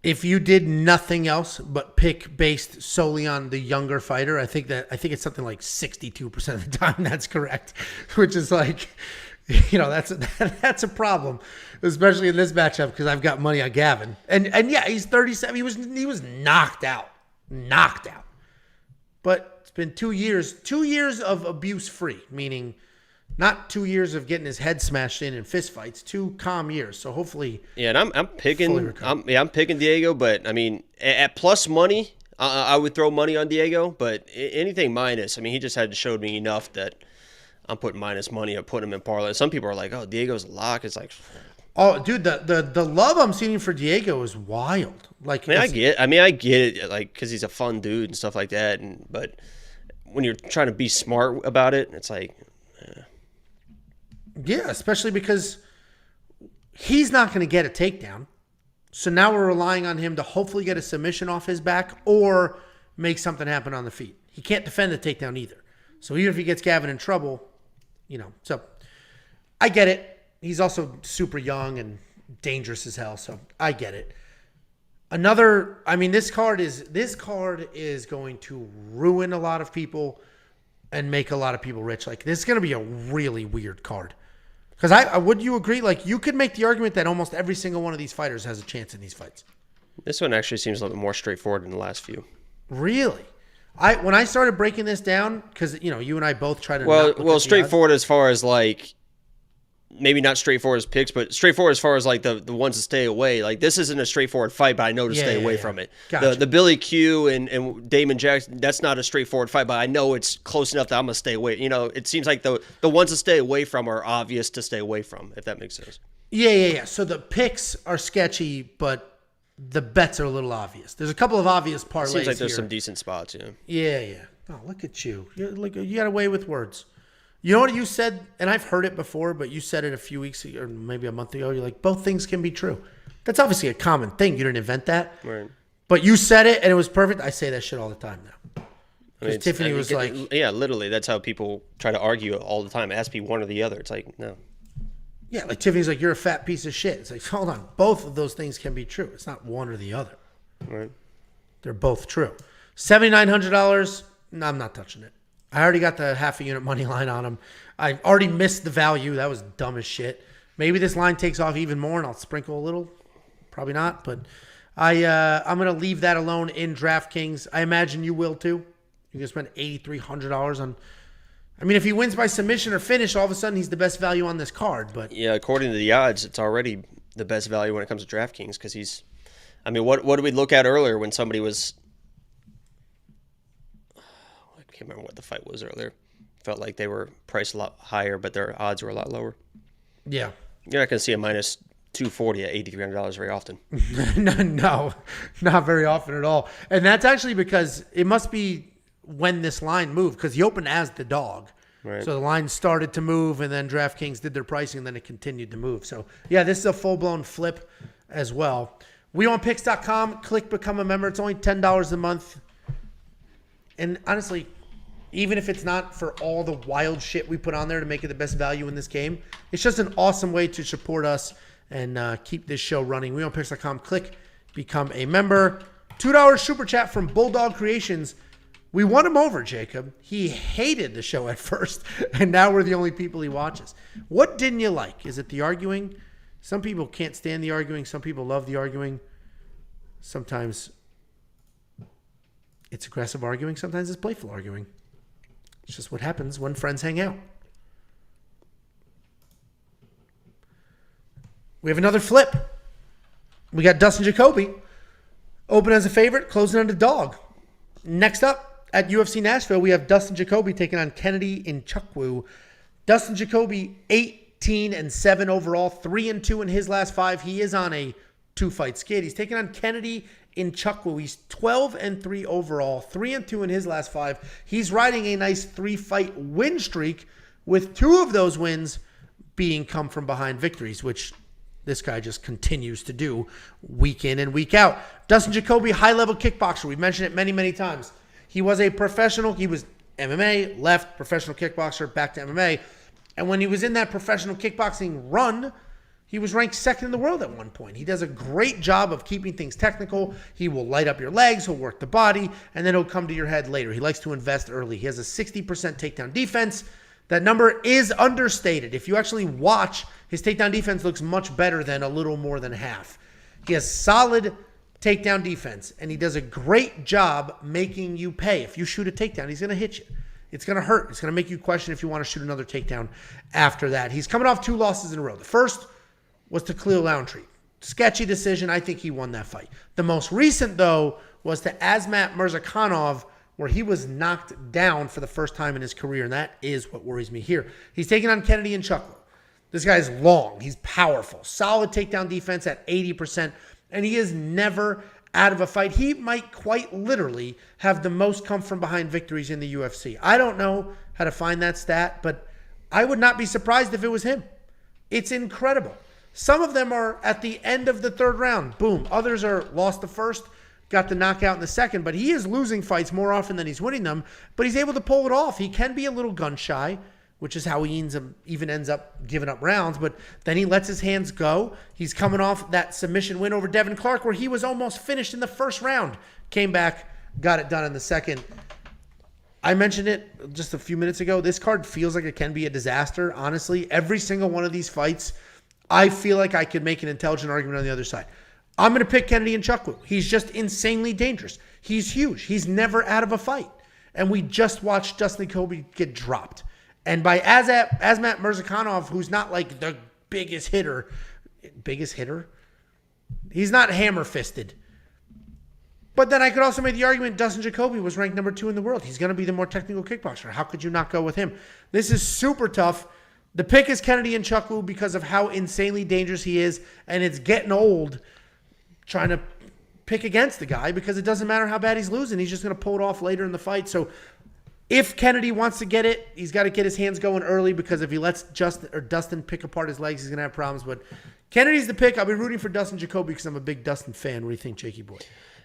A: If you did nothing else but pick based solely on the younger fighter, I think it's something like 62% of the time that's correct, which is like, that's a problem, especially in this matchup because I've got money on Gavin. And yeah, he's 37. He was knocked out. But it's been 2 years of abuse free, meaning not 2 years of getting his head smashed in fist fights, 2 calm years. So hopefully,
B: yeah. And I'm picking Diego, but at plus money, I would throw money on Diego. But anything minus, he just had to show me enough that I'm putting minus money or putting him in parlay. Some people are like, oh, Diego's lock. It's like,
A: oh, dude, the love I'm seeing for Diego is wild. Like,
B: I get it, like because he's a fun dude and stuff like that. But when you're trying to be smart about it, it's like.
A: Yeah, especially because he's not going to get a takedown. So now we're relying on him to hopefully get a submission off his back or make something happen on the feet. He can't defend the takedown either. So even if he gets Gavin in trouble, so I get it. He's also super young and dangerous as hell, so I get it. This card is going to ruin a lot of people and make a lot of people rich. Like, this is going to be a really weird card. Because would you agree? Like, you could make the argument that almost every single one of these fighters has a chance in these fights.
B: This one actually seems a little bit more straightforward than the last few.
A: Really? When I started breaking this down, because you and I both try to
B: straightforward as far as like maybe not straightforward as picks, but straightforward as far as like the ones to stay away. Like, this isn't a straightforward fight, but I know to stay away from it. Gotcha. The Billy Q and Damon Jackson, that's not a straightforward fight, but I know it's close enough that I'm gonna stay away. It seems like the ones to stay away from are obvious to stay away from, if that makes sense. Yeah.
A: So the picks are sketchy, but the bets are a little obvious. There's a couple of obvious parlays.
B: Seems like there's
A: here.
B: some decent spots.
A: Yeah. Oh, look at you. You got away with words. You know what you said, and I've heard it before, but you said it a few weeks ago, or maybe a month ago. You're like, both things can be true. That's obviously a common thing. You didn't invent that.
B: Right.
A: But you said it, and it was perfect. I say that shit all the time now. Because Tiffany was like...
B: Yeah, literally. That's how people try to argue all the time. It has to be one or the other. It's like, no.
A: Yeah, like Tiffany's like, you're a fat piece of shit. It's like, hold on. Both of those things can be true. It's not one or the other.
B: Right.
A: They're both true. $7,900, no, I'm not touching it. I already got the half a unit money line on him. I already missed the value. That was dumb as shit. Maybe this line takes off even more and I'll sprinkle a little. Probably not, but I'm going to leave that alone in DraftKings. I imagine you will too. You're going to spend $8,300 on... if he wins by submission or finish, all of a sudden he's the best value on this card. But
B: yeah, according to the odds, it's already the best value when it comes to DraftKings because he's... I mean, what did we look at earlier when somebody was? I can't remember what the fight was earlier. Felt like they were priced a lot higher, but their odds were a lot lower.
A: Yeah.
B: You're not going to see a minus 240 at $8,300 very often.
A: No, not very often at all. And that's actually because it must be when this line moved, because he opened as the dog.
B: Right.
A: So the line started to move, and then DraftKings did their pricing, and then it continued to move. So, yeah, this is a full-blown flip as well. WeWantPicks.com. Click Become a Member. It's only $10 a month. And honestly, even if it's not for all the wild shit we put on there to make it the best value in this game, it's just an awesome way to support us and keep this show running. WeWantPicks.com. Click Become a Member. $2 super chat from Bulldog Creations. We won him over, Jacob. He hated the show at first, and now we're the only people he watches. What didn't you like? Is it the arguing? Some people can't stand the arguing. Some people love the arguing. Sometimes it's aggressive arguing. Sometimes it's playful arguing. It's just what happens when friends hang out. We have another flip. We got Dustin Jacoby. Open as a favorite, closing on a dog. Next up at UFC Nashville, we have Dustin Jacoby taking on Kennedy Nzechukwu. Dustin Jacoby, 18-7 overall, 3-2 in his last 5. He is on a 2-fight skid. He's taking on Kennedy Nzechukwu. He's 12-3 overall, 3-2 in his last 5. He's riding a nice 3-fight win streak, with 2 of those wins being come from behind victories, which this guy just continues to do week in and week out. Dustin Jacoby, high-level kickboxer. We've mentioned it many, many times. He was a professional. He was MMA, left, professional kickboxer, back to MMA. And when he was in that professional kickboxing run, he was ranked second in the world at one point. He does a great job of keeping things technical. He will light up your legs. He'll work the body, and then he'll come to your head later. He likes to invest early. He has a 60% takedown defense. That number is understated. If you actually watch, his takedown defense looks much better than a little more than half. He has solid takedown defense, and he does a great job making you pay. If you shoot a takedown, he's going to hit you. It's going to hurt. It's going to make you question if you want to shoot another takedown after that. He's coming off 2 losses in a row. The first was to Khalil Roundtree. Sketchy decision. I think he won that fight. The most recent, though, was to Azmat Mirzakhanov, where he was knocked down for the first time in his career, and that is what worries me here. He's taking on Kennedy Nzechukwu. This guy's long. He's powerful. Solid takedown defense at 80%, and he is never out of a fight. He might quite literally have the most come-from-behind victories in the UFC. I don't know how to find that stat, but I would not be surprised if it was him. It's incredible. Some of them are at the end of the 3rd round. Boom. Others are lost the first, got the knockout in the second, but he is losing fights more often than he's winning them, but he's able to pull it off. He can be a little gun shy, which is how he even ends up giving up rounds, but then he lets his hands go. He's coming off that submission win over Devin Clark, where he was almost finished in the first round. Came back, got it done in the second. I mentioned it just a few minutes ago. This card feels like it can be a disaster, honestly. Every single one of these fights, I feel like I could make an intelligent argument on the other side. I'm going to pick Kennedy Nzechukwu. He's just insanely dangerous. He's huge. He's never out of a fight. And we just watched Dustin Jacoby get dropped. And by Azmat Mirzakhanov, who's not like the biggest hitter. Biggest hitter? He's not hammer-fisted. But then I could also make the argument Dustin Jacoby was ranked number 2 in the world. He's going to be the more technical kickboxer. How could you not go with him? This is super tough. The pick is Kennedy Nzechukwu because of how insanely dangerous he is. And it's getting old trying to pick against the guy because it doesn't matter how bad he's losing. He's just going to pull it off later in the fight. So if Kennedy wants to get it, he's got to get his hands going early because if he lets Dustin pick apart his legs, he's going to have problems. But Kennedy's the pick. I'll be rooting for Dustin Jacoby because I'm a big Dustin fan. What do you think, Jakey boy?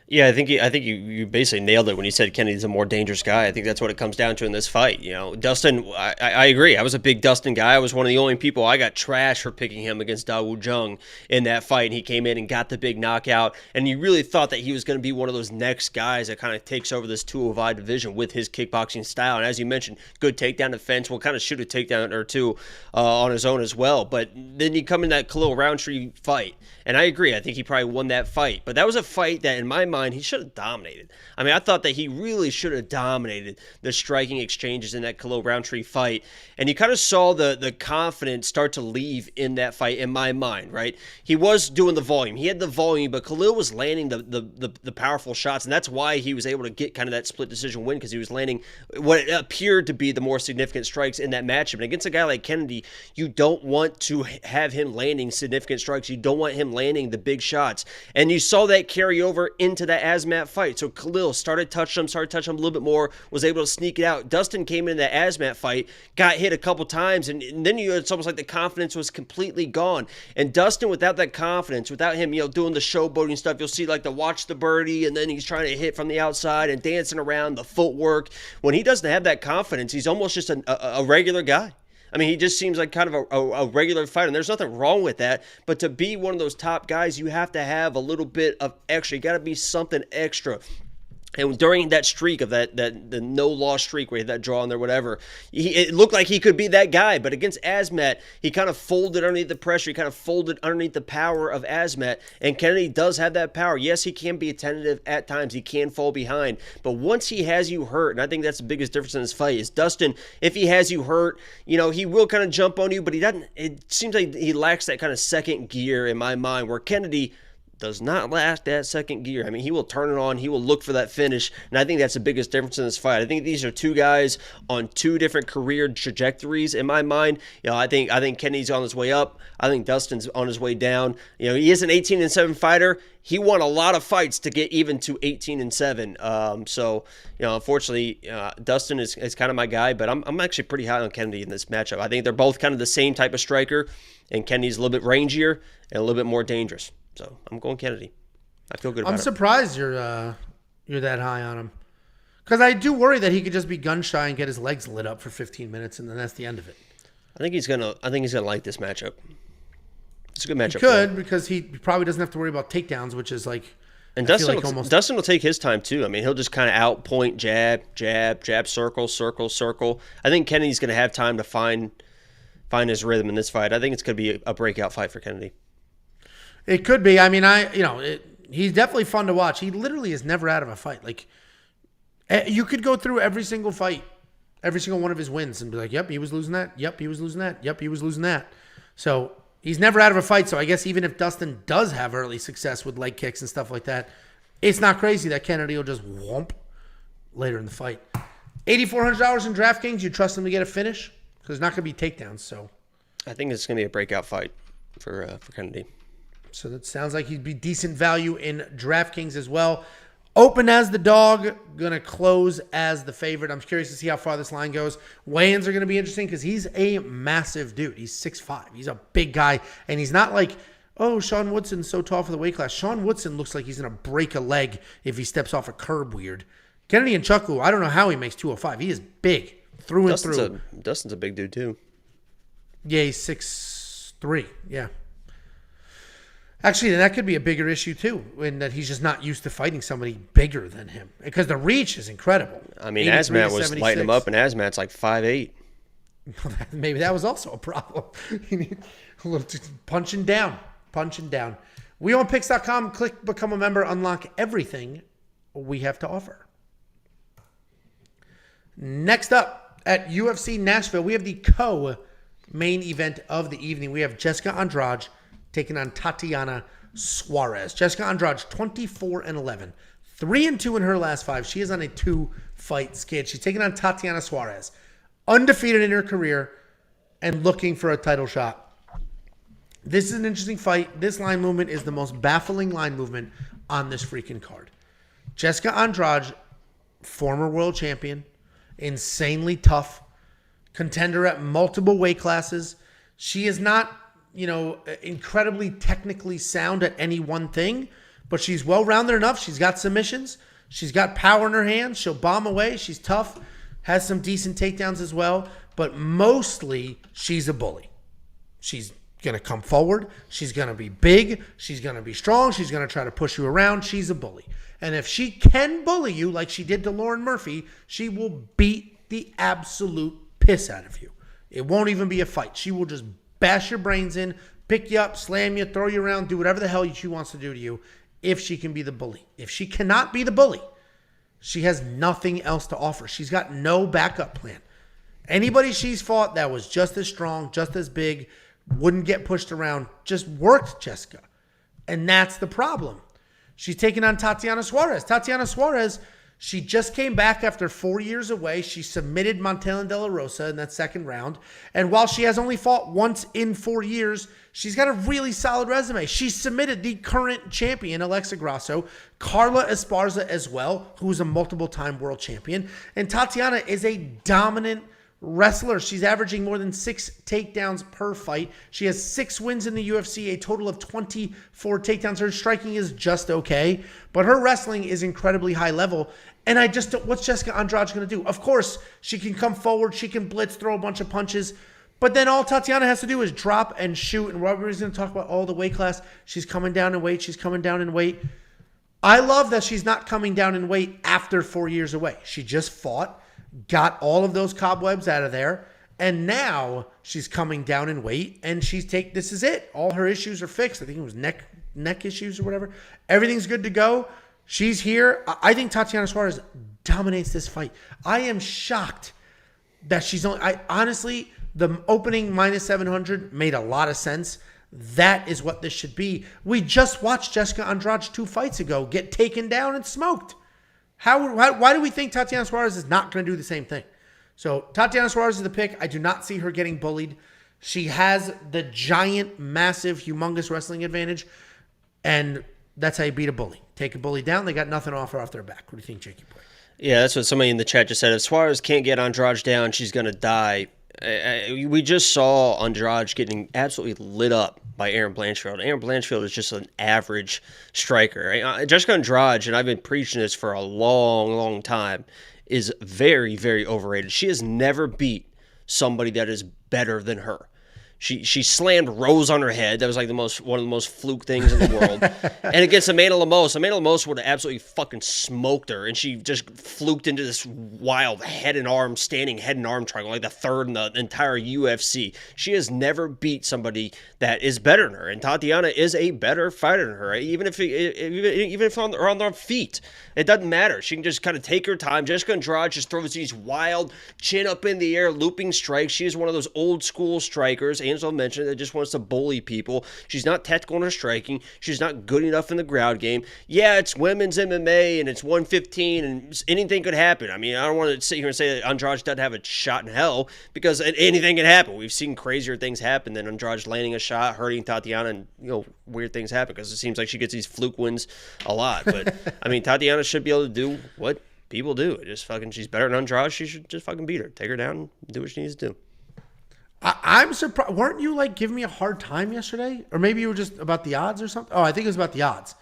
B: Yeah, I think you basically nailed it when you said Kennedy's a more dangerous guy. I think that's what it comes down to in this fight. You know, Dustin, I agree. I was a big Dustin guy. I was one of the only people. I got trashed for picking him against Dawu Jung in that fight, and he came in and got the big knockout. And you really thought that he was going to be one of those next guys that kind of takes over this 205 division with his kickboxing style. And as you mentioned, good takedown defense. Will kind of shoot a takedown or two on his own as well. But then you come in that Khalil Roundtree fight, and I agree. I think he probably won that fight. But that was a fight that, in my mind, mind, he should have dominated. I mean, I thought that he really should have dominated the striking exchanges in that Khalil Roundtree fight. And you kind of saw the confidence start to leave in that fight in my mind, right? He was doing the volume. He had the volume, but Khalil was landing the powerful shots. And that's why he was able to get kind of that split decision win, because he was landing what appeared to be the more significant strikes in that matchup. And against a guy like Kennedy, you don't want to have him landing significant strikes. You don't want him landing the big shots. And you saw that carry over into that Azmat fight. So Khalil started touching him a little bit more, was able to sneak it out. Dustin came in that Azmat fight, got hit a couple times, and then it's almost like the confidence was completely gone. And Dustin, without that confidence, without him, doing the showboating stuff, you'll see like the watch the birdie, and then he's trying to hit from the outside and dancing around, the footwork. When he doesn't have that confidence, he's almost just a regular guy. I mean, he just seems like kind of a regular fighter, and there's nothing wrong with that. But to be one of those top guys, you have to have a little bit of extra. You got to be something extra. And during that streak of the no-loss streak where he had that draw in there, whatever, it looked like he could be that guy. But against Azmat, he kind of folded underneath the pressure. He kind of folded underneath the power of Azmat. And Kennedy does have that power. Yes, he can be tentative at times. He can fall behind. But once he has you hurt, and I think that's the biggest difference in this fight, is Dustin, if he has you hurt, he will kind of jump on you, but he doesn't. It seems like he lacks that kind of second gear in my mind, where Kennedy does not lack that second gear. I mean, he will turn it on. He will look for that finish. And I think that's the biggest difference in this fight. I think these are two guys on two different career trajectories in my mind. I think Kennedy's on his way up. I think Dustin's on his way down. He is an 18-7 fighter. He won a lot of fights to get even to 18-7. So, unfortunately, Dustin is kind of my guy, but I'm actually pretty high on Kennedy in this matchup. I think they're both kind of the same type of striker, and Kennedy's a little bit rangier and a little bit more dangerous. So I'm going Kennedy. I feel good about it.
A: I'm surprised you're that high on him, because I do worry that he could just be gun shy and get his legs lit up for 15 minutes, and then that's the end of it.
B: I think he's gonna like this matchup. It's a good matchup.
A: He could, because he probably doesn't have to worry about takedowns, which is like.
B: And Dustin will take his time too. I mean, he'll just kind of outpoint, jab, circle, circle, circle. I think Kennedy's gonna have time to find his rhythm in this fight. I think it's gonna be a breakout fight for Kennedy.
A: It could be. I mean, he's definitely fun to watch. He literally is never out of a fight. Like, you could go through every single fight, every single one of his wins, and be like, yep, he was losing that. Yep, he was losing that. Yep, he was losing that. So he's never out of a fight. So I guess even if Dustin does have early success with leg kicks and stuff like that, it's not crazy that Kennedy will just whomp later in the fight. $8,400 in DraftKings. You trust him to get a finish? Because there's not going to be takedowns. So
B: I think it's going to be a breakout fight for Kennedy.
A: So that sounds like he'd be decent value in DraftKings as well. Open as the dog, going to close as the favorite. I'm curious to see how far this line goes. Weigh-ins are going to be interesting because he's a massive dude. He's 6'5". He's a big guy. And he's not like, oh, Sean Woodson's so tall for the weight class. Sean Woodson looks like he's going to break a leg if he steps off a curb weird. Kennedy Nzechukwu, I don't know how he makes 205. He is big through and through.
B: Dustin's a big dude too.
A: Yeah, he's 6'3". Yeah. Actually, then that could be a bigger issue, too, in that he's just not used to fighting somebody bigger than him. Because the reach is incredible.
B: I mean, Azmat was lighting him up, and Azmat's like 5'8".
A: Maybe that was also a problem. You need a little punching down. WeOwnPicks.com. Click Become a Member. Unlock everything we have to offer. Next up, at UFC Nashville, we have the co-main event of the evening. We have Jessica Andrade taking on Tatiana Suarez. Jessica Andrade, 24-11. 3-2 in her last 5. She is on a 2-fight skid. She's taking on Tatiana Suarez. Undefeated in her career and looking for a title shot. This is an interesting fight. This line movement is the most baffling line movement on this freaking card. Jessica Andrade, former world champion, insanely tough, contender at multiple weight classes. She is not incredibly technically sound at any one thing, but she's well-rounded enough. She's got submissions. She's got power in her hands. She'll bomb away. She's tough, has some decent takedowns as well, but mostly she's a bully. She's going to come forward. She's going to be big. She's going to be strong. She's going to try to push you around. She's a bully. And if she can bully you like she did to Lauren Murphy, she will beat the absolute piss out of you. It won't even be a fight. She will just bash your brains in, pick you up, slam you, throw you around, do whatever the hell she wants to do to you. if she can be the bully. If she cannot be the bully, she has nothing else to offer. She's got no backup plan. Anybody she's fought that was just as strong, just as big, wouldn't get pushed around, just worked Jessica. And that's the problem. She's taking on Tatiana Suarez. Tatiana Suarez, she just came back after 4 years away. She submitted Montelena De La Rosa in that second round. And while she has only fought once in 4 years, she's got a really solid resume. She submitted the current champion, Aleksa Grasso, Carla Esparza as well, who's a multiple-time world champion. And Tatiana is a dominant wrestler. She's averaging more than 6 takedowns per fight. She has 6 wins in the UFC, a total of 24 takedowns. Her striking is just okay, but her wrestling is incredibly high level. And I just don't, what's Jessica Andrade going to do? Of course, she can come forward, she can blitz, throw a bunch of punches, but then all Tatiana has to do is drop and shoot. And Robert's going to talk about all the weight class. She's coming down in weight. She's coming down in weight. I love that she's not coming down in weight after 4 years away. She just fought, got all of those cobwebs out of there, and now she's coming down in weight, and this is it. All her issues are fixed. I think it was neck issues or whatever. Everything's good to go. She's here. I think Tatiana Suarez dominates this fight. I am shocked that she's only... honestly, the opening minus 700 made a lot of sense. That is what this should be. We just watched Jessica Andrade 2 fights ago get taken down and smoked. Why do we think Tatiana Suarez is not going to do the same thing? So Tatiana Suarez is the pick. I do not see her getting bullied. She has the giant, massive, humongous wrestling advantage, and that's how you beat a bully. Take a bully down. They got nothing to offer off their back. What do you think, Jacoby?
B: Yeah, that's what somebody in the chat just said. If Suarez can't get Andrade down, she's going to die. We just saw Andrade getting absolutely lit up by Aaron Blanchfield. Aaron Blanchfield is just an average striker. Jessica Andrade, and I've been preaching this for a long, long time, is very, very overrated. She has never beat somebody that is better than her. She slammed Rose on her head. That was like one of the most fluke things in the world. And against Amanda Lemos would have absolutely fucking smoked her. And she just fluked into this wild standing head and arm triangle, like the third in the entire UFC. She has never beat somebody that is better than her. And Tatiana is a better fighter than her, even if on their feet. It doesn't matter. She can just kind of take her time. Jessica Andrade just throws these wild chin up in the air looping strikes. She is one of those old school strikers. Angela mentioned that just wants to bully people. She's not tactical in her striking. She's not good enough in the ground game. Yeah, it's women's MMA and it's 115 and anything could happen. I mean, I don't want to sit here and say that Andrade doesn't have a shot in hell because anything can happen. We've seen crazier things happen than Andrade landing a shot, hurting Tatiana, and weird things happen because it seems like she gets these fluke wins a lot. But I mean, Tatiana should be able to do what people do. She's better than Andrade. She should just fucking beat her. Take her down and do what she needs to do.
A: I'm surprised. Weren't you giving me a hard time yesterday? Or maybe you were just about the odds or something? Oh, I think it was about the odds.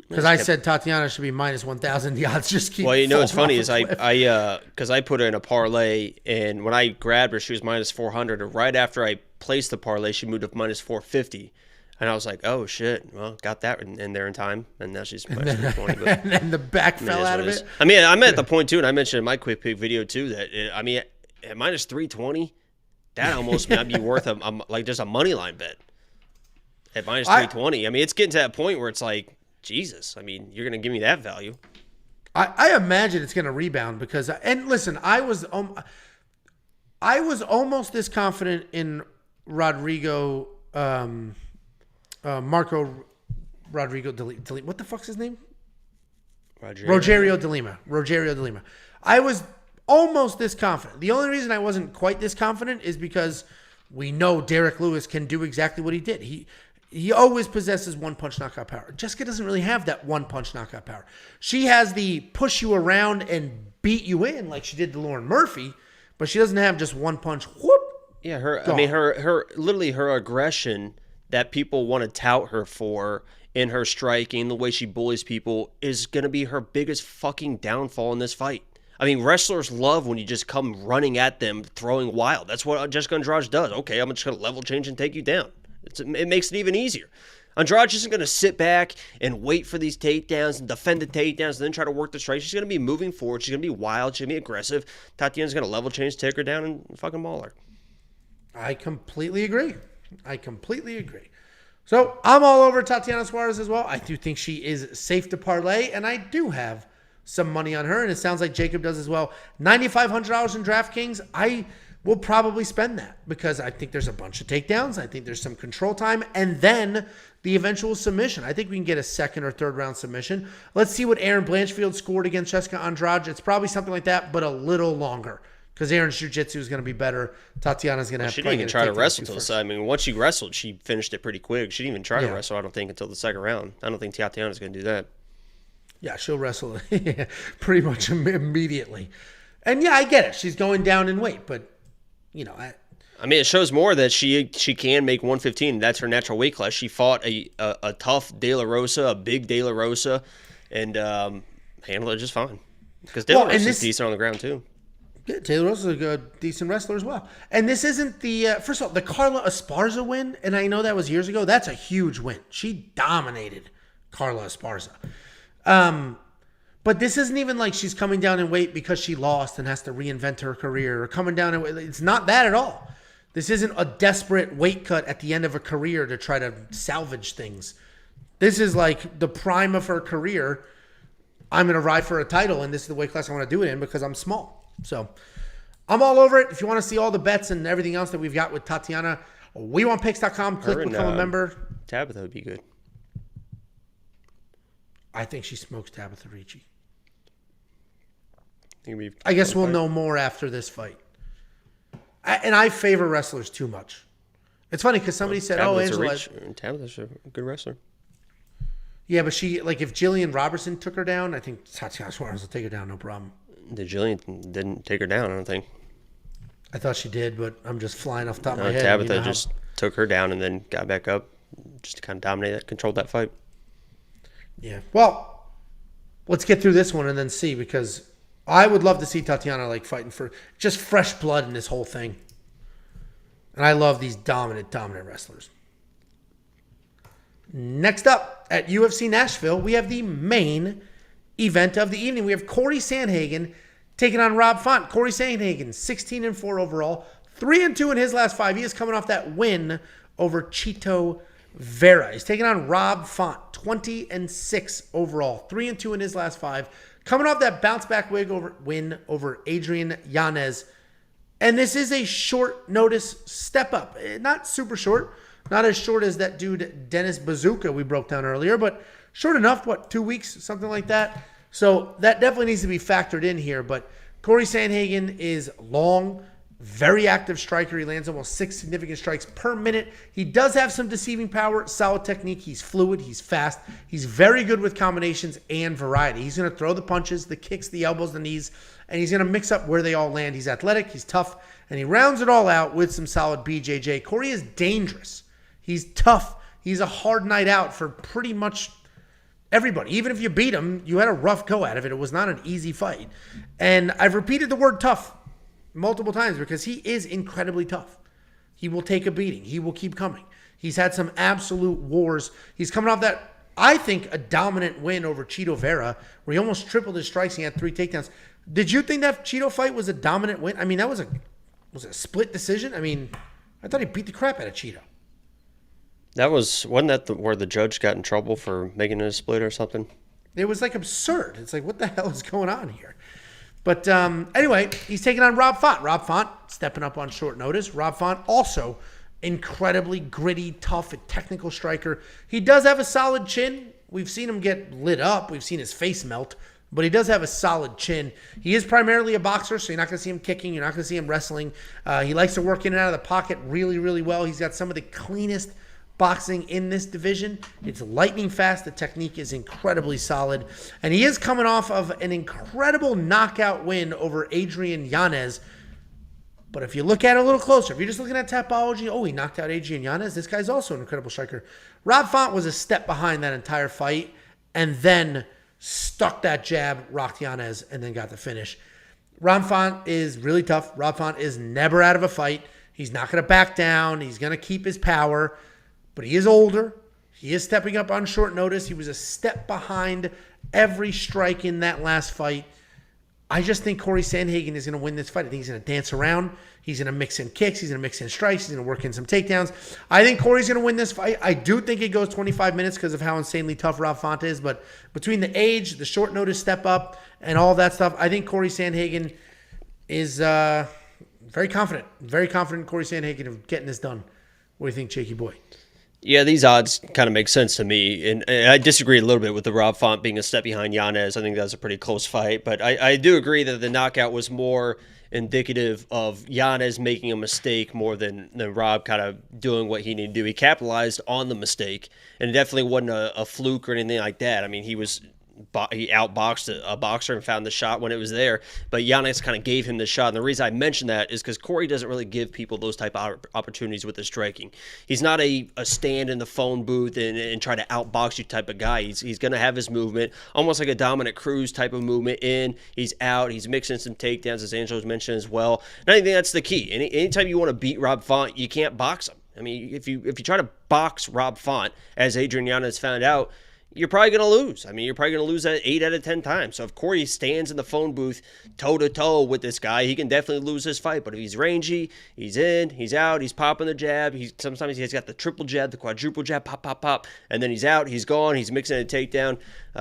A: Because I said Tatiana should be minus 1,000. The odds just keep falling.
B: Well, what's funny is I put her in a parlay, and when I grabbed her, she was minus 400. And right after I placed the parlay, she moved up minus 450. And I was like, oh, shit. Well, got that in there in time. And now she's minus 420. But,
A: and then the back fell out of it.
B: I mean, I'm at the point, too, and I mentioned in my quick pick video, too, that, at minus 320, that almost might be worth just a money line bet at minus 320. I mean, it's getting to that point where it's like, Jesus. I mean, you're going to give me that value.
A: I imagine it's going to rebound because, and listen, I was almost this confident in Marco Rodrigo de Lima. What the fuck's his name? Rogerio de Lima. I was almost this confident. The only reason I wasn't quite this confident is because we know Derek Lewis can do exactly what he did. He always possesses one-punch knockout power. Jessica doesn't really have that one-punch knockout power. She has the push you around and beat you in like she did to Lauren Murphy, but she doesn't have just one punch. Whoop.
B: Yeah, her aggression that people want to tout her for in her striking, the way she bullies people, is going to be her biggest fucking downfall in this fight. I mean, wrestlers love when you just come running at them, throwing wild. That's what Jessica Andrade does. Okay, I'm just going to level change and take you down. It makes it even easier. Andrade isn't going to sit back and wait for these takedowns and defend the takedowns and then try to work the strike. She's going to be moving forward. She's going to be wild. She's going to be aggressive. Tatiana's going to level change, take her down, and fucking maul her.
A: I completely agree. So I'm all over Tatiana Suarez as well. I do think she is safe to parlay, and I do have some money on her, and it sounds like Jacob does as well. $9,500 in DraftKings. I will probably spend that because I think there's a bunch of takedowns. I think there's some control time, and then the eventual submission. I think we can get a second or third round submission. Let's see what Aaron Blanchfield scored against Jessica Andrade. It's probably something like that, but a little longer because Aaron's jiu-jitsu is going to be better. Tatiana's going to have
B: She didn't even try to wrestle till the. I mean, once she wrestled, she finished it pretty quick. She didn't even try to wrestle, I don't think, until the second round. I don't think Tatiana's going to do that.
A: Yeah, she'll wrestle pretty much immediately. And yeah, I get it. She's going down in weight, but you know,
B: I mean, it shows more that she can make 115. That's her natural weight class. She fought a tough De La Rosa, a big De La Rosa, and handled it just fine. Because De La Rosa's decent on the ground too.
A: Yeah, Taylor Rosa's a good, decent wrestler as well. And this isn't the first of all, the Carla Esparza win, and I know that was years ago. That's a huge win. She dominated Carla Esparza. But this isn't even like she's coming down in weight because she lost and has to reinvent her career or coming down in weight. It's not that at all. This isn't a desperate weight cut at the end of a career to try to salvage things. This is like the prime of her career. I'm going to ride for a title, and this is the weight class I want to do it in because I'm small. So I'm all over it. If you want to see all the bets and everything else that we've got with Tatiana, WeWantPicks.com. Click become a member.
B: Tabitha would be good.
A: I think she smokes Tabitha Ricci.
B: I
A: I guess we'll know more after this fight. And I favor wrestlers too much. It's funny because somebody said,
B: Tabitha's a good wrestler.
A: Yeah, but she, like, if Jillian Robertson took her down, I think Tatiana Suarez will take her down, no problem.
B: The Jillian didn't take her down, I don't think.
A: I thought she did, but I'm just flying off the top of my head.
B: Tabitha just took her down and then got back up just to kind of dominate that, controlled that fight.
A: Yeah. Well, let's get through this one and then see, because I would love to see Tatiana like fighting for just fresh blood in this whole thing. And I love these dominant wrestlers. Next up at UFC Nashville, we have the main event of the evening. We have Corey Sandhagen taking on Rob Font. Corey Sandhagen, 16-4 overall, 3-2 in his last 5. He is coming off that win over Chito Vera. He's taking on Rob Font, 20-6 overall, 3-2 in his last 5. Coming off that bounce back win over Adrian Yanez. And this is a short notice step up. Not super short. Not as short as that dude, Dennis Buzukja, we broke down earlier, but short enough, 2 weeks, something like that. So that definitely needs to be factored in here. But Corey Sandhagen is long, very active striker. He lands almost 6 significant strikes per minute. He does have some deceiving power, solid technique. He's fluid. He's fast. He's very good with combinations and variety. He's going to throw the punches, the kicks, the elbows, the knees, and he's going to mix up where they all land. He's athletic. He's tough, and he rounds it all out with some solid BJJ. Corey is dangerous. He's tough. He's a hard night out for pretty much everybody. Even if you beat him, you had a rough go out of it. It was not an easy fight. And I've repeated the word tough multiple times because he is incredibly tough. He will take a beating. He will keep coming. He's had some absolute wars. He's coming off that, I think, a dominant win over Chito Vera, where he almost tripled his strikes. He had 3 takedowns. Did you think that Chito fight was a dominant win? I mean, that was a split decision? I mean, I thought he beat the crap out of Chito.
B: Wasn't that where the judge got in trouble for making it a split or something?
A: It was like absurd. It's like, what the hell is going on here? But anyway, he's taking on Rob Font. Rob Font stepping up on short notice. Rob Font also incredibly gritty, tough, and technical striker. He does have a solid chin. We've seen him get lit up. We've seen his face melt. But he does have a solid chin. He is primarily a boxer, so you're not going to see him kicking. You're not going to see him wrestling. He likes to work in and out of the pocket really, really well. He's got some of the cleanest boxing in this division. It's lightning fast. The technique is incredibly solid. And he is coming off of an incredible knockout win over Adrian Yanez. But if you look at it a little closer, if you're just looking at Tapology, he knocked out Adrian Yanez. This guy's also an incredible striker. Rob Font was a step behind that entire fight and then stuck that jab, rocked Yanez, and then got the finish. Rob Font is really tough. Rob Font is never out of a fight. He's not going to back down. He's going to keep his power. But he is older. He is stepping up on short notice. He was a step behind every strike in that last fight. I just think Corey Sandhagen is going to win this fight. I think he's going to dance around. He's going to mix in kicks. He's going to mix in strikes. He's going to work in some takedowns. I think Corey's going to win this fight. I do think it goes 25 minutes because of how insanely tough Rob Font is. But between the age, the short notice step up, and all that stuff, I think Corey Sandhagen is very confident. Very confident in Corey Sandhagen of getting this done. What do you think, Jakey boy?
B: Yeah, these odds kind of make sense to me. And I disagree a little bit with the Rob Font being a step behind Yanez. I think that was a pretty close fight. But I do agree that the knockout was more indicative of Yanez making a mistake more than Rob kind of doing what he needed to do. He capitalized on the mistake, and it definitely wasn't a fluke or anything like that. I mean, he outboxed a boxer and found the shot when it was there, but Yanez kind of gave him the shot. And the reason I mention that is because Corey doesn't really give people those type of opportunities with the striking. He's not a stand in the phone booth and try to outbox you type of guy. He's going to have his movement, almost like a Dominic Cruz type of movement in. He's out. He's mixing some takedowns, as Angelo's mentioned as well. And I think that's the key. Anytime you want to beat Rob Font, you can't box him. I mean, if you try to box Rob Font, as Adrian Yanez found out, you're probably going to lose. I mean, you're probably going to lose that 8 out of 10 times. So if Corey stands in the phone booth toe-to-toe with this guy, he can definitely lose this fight. But if he's rangy, he's in, he's out, he's popping the jab. Sometimes he's got the triple jab, the quadruple jab, pop, pop, pop. And then he's out, he's gone, he's mixing a takedown.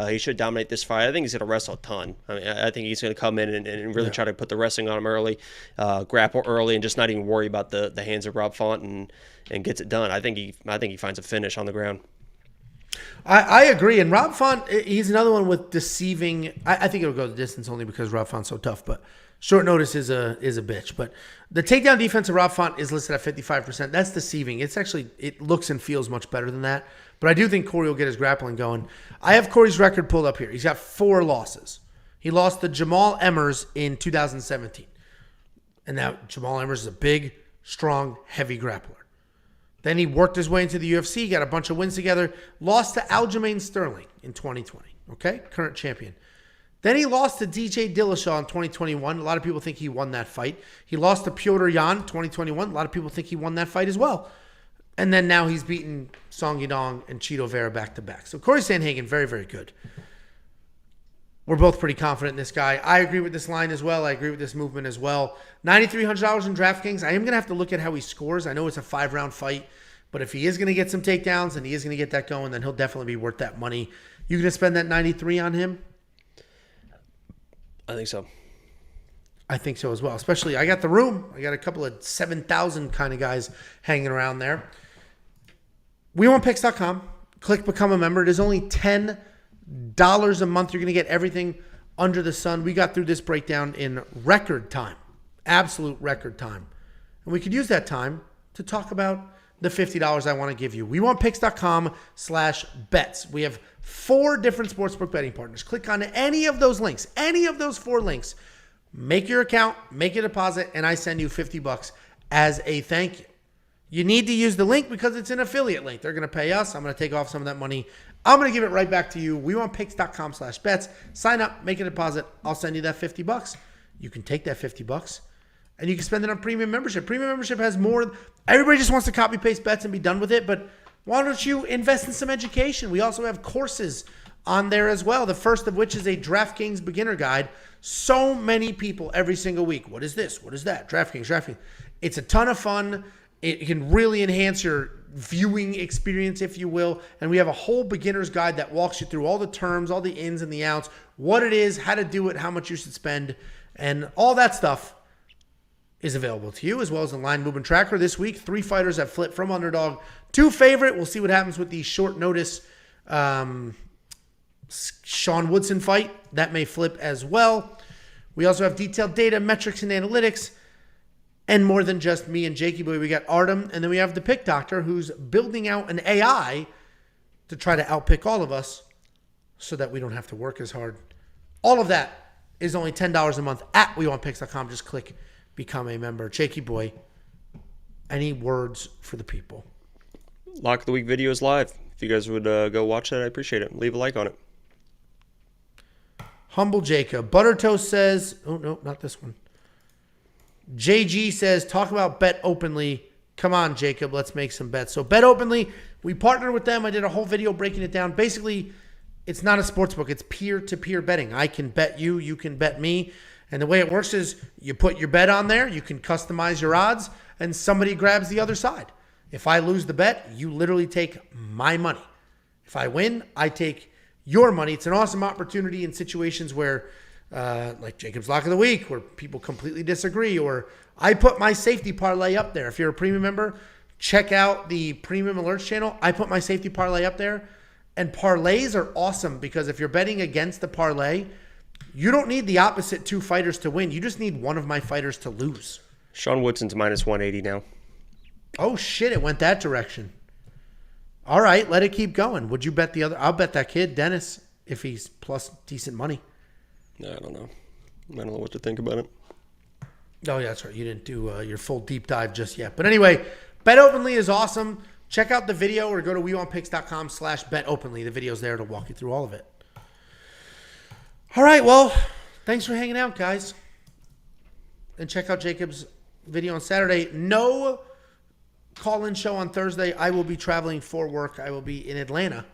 B: He should dominate this fight. I think he's going to wrestle a ton. I mean, I think he's going to come in and really try to put the wrestling on him early, grapple early, and just not even worry about the hands of Rob Font and gets it done. I think he finds a finish on the ground.
A: I agree. And Rob Font, he's another one with deceiving. I think it'll go the distance only because Rob Font's so tough. But short notice is a bitch. But the takedown defense of Rob Font is listed at 55%. That's deceiving. It looks and feels much better than that. But I do think Corey will get his grappling going. I have Corey's record pulled up here. He's got 4 losses. He lost to Jamal Emmers in 2017. And now Jamal Emmers is a big, strong, heavy grappler. Then he worked his way into the UFC, got a bunch of wins together, lost to Aljamain Sterling in 2020, okay? Current champion. Then he lost to DJ Dillashaw in 2021. A lot of people think he won that fight. He lost to Petr Yan in 2021. A lot of people think he won that fight as well. And then now he's beaten Song Yadong and Chito Vera back-to-back. So Corey Sandhagen, very, very good. We're both pretty confident in this guy. I agree with this line as well. I agree with this movement as well. $9,300 in DraftKings. I am going to have to look at how he scores. I know it's a 5-round fight, but if he is going to get some takedowns and he is going to get that going, then he'll definitely be worth that money. You going to spend that $93 on him?
B: I think so.
A: I think so as well. Especially, I got the room. I got a couple of 7,000 kind of guys hanging around there. WeWantPicks.com. Click Become a Member. It is only $10 a month. You're going to get everything under the sun. We got through this breakdown in record time, absolute record time. And we could use that time to talk about the $50 I want to give you. WeWantPicks.com/bets. We have 4 different sportsbook betting partners. Click on any of those links, any of those 4 links. Make your account, make a deposit, and I send you $50 as a thank you. You need to use the link because it's an affiliate link. They're going to pay us. I'm going to take off some of that money. I'm going to give it right back to you. WeWantPicks.com/bets. Sign up, make a deposit. I'll send you that $50. You can take that $50 and you can spend it on premium membership. Premium membership has more. Everybody just wants to copy paste bets and be done with it, but why don't you invest in some education? We also have courses on there as well. The first of which is a DraftKings beginner guide. So many people every single week. What is this? What is that? DraftKings. It's a ton of fun. It can really enhance your viewing experience, if you will. And we have a whole beginner's guide that walks you through all the terms, all the ins and the outs, what it is, how to do it, how much you should spend, and all that stuff is available to you, as well as the line movement tracker. This week, 3 fighters have flipped from underdog to favorite. We'll see what happens with the short notice Sean Woodson fight. That may flip as well. We also have detailed data, metrics, and analytics. And more than just me and Jacoby, we got Artem, and then we have the Pick Doctor, who's building out an AI to try to outpick all of us so that we don't have to work as hard. All of that is only $10 a month at WeWantPicks.com. Just click Become a Member. Jakey boy, any words for the people?
B: Lock of the Week video is live. If you guys would go watch that, I appreciate it. Leave a like on it.
A: Humble Jacob. Butter Toast says, oh, no, not this one. JG says, talk about Bet Openly. Come on, Jacob, let's make some bets. So Bet Openly, we partnered with them. I did a whole video breaking it down. Basically, it's not a sports book. It's peer-to-peer betting. I can bet you. You can bet me. And the way it works is you put your bet on there, you can customize your odds, and somebody grabs the other side. If I lose the bet, you literally take my money. If I win, I take your money. It's an awesome opportunity in situations where, like Jacob's Lock of the Week, where people completely disagree, or I put my safety parlay up there. If you're a premium member, check out the premium alerts channel. I put my safety parlay up there. And parlays are awesome because if you're betting against the parlay, you don't need the opposite two fighters to win. You just need one of my fighters to lose.
B: Sean Woodson's minus 180 now.
A: Oh, shit. It went that direction. All right. Let it keep going. Would you bet the other? I'll bet that kid, Dennis, if he's plus decent money.
B: I don't know. I don't know what to think about it.
A: Oh, yeah, that's right. You didn't do your full deep dive just yet. But anyway, Bet Openly is awesome. Check out the video or go to WeWantPicks.com/BetOpenly. The video's there to walk you through all of it. All right, well, thanks for hanging out, guys. And check out Jacob's video on Saturday. No call-in show on Thursday. I will be traveling for work. I will be in Atlanta.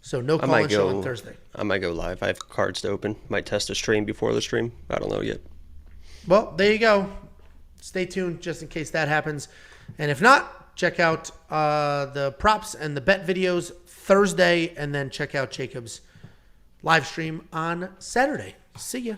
A: So no call-in show on Thursday.
B: I might go live. I have cards to open. Might test a stream before the stream. I don't know yet.
A: Well, there you go. Stay tuned just in case that happens. And if not, check out the props and the bet videos Thursday, and then check out Jacob's live stream on Saturday. See ya.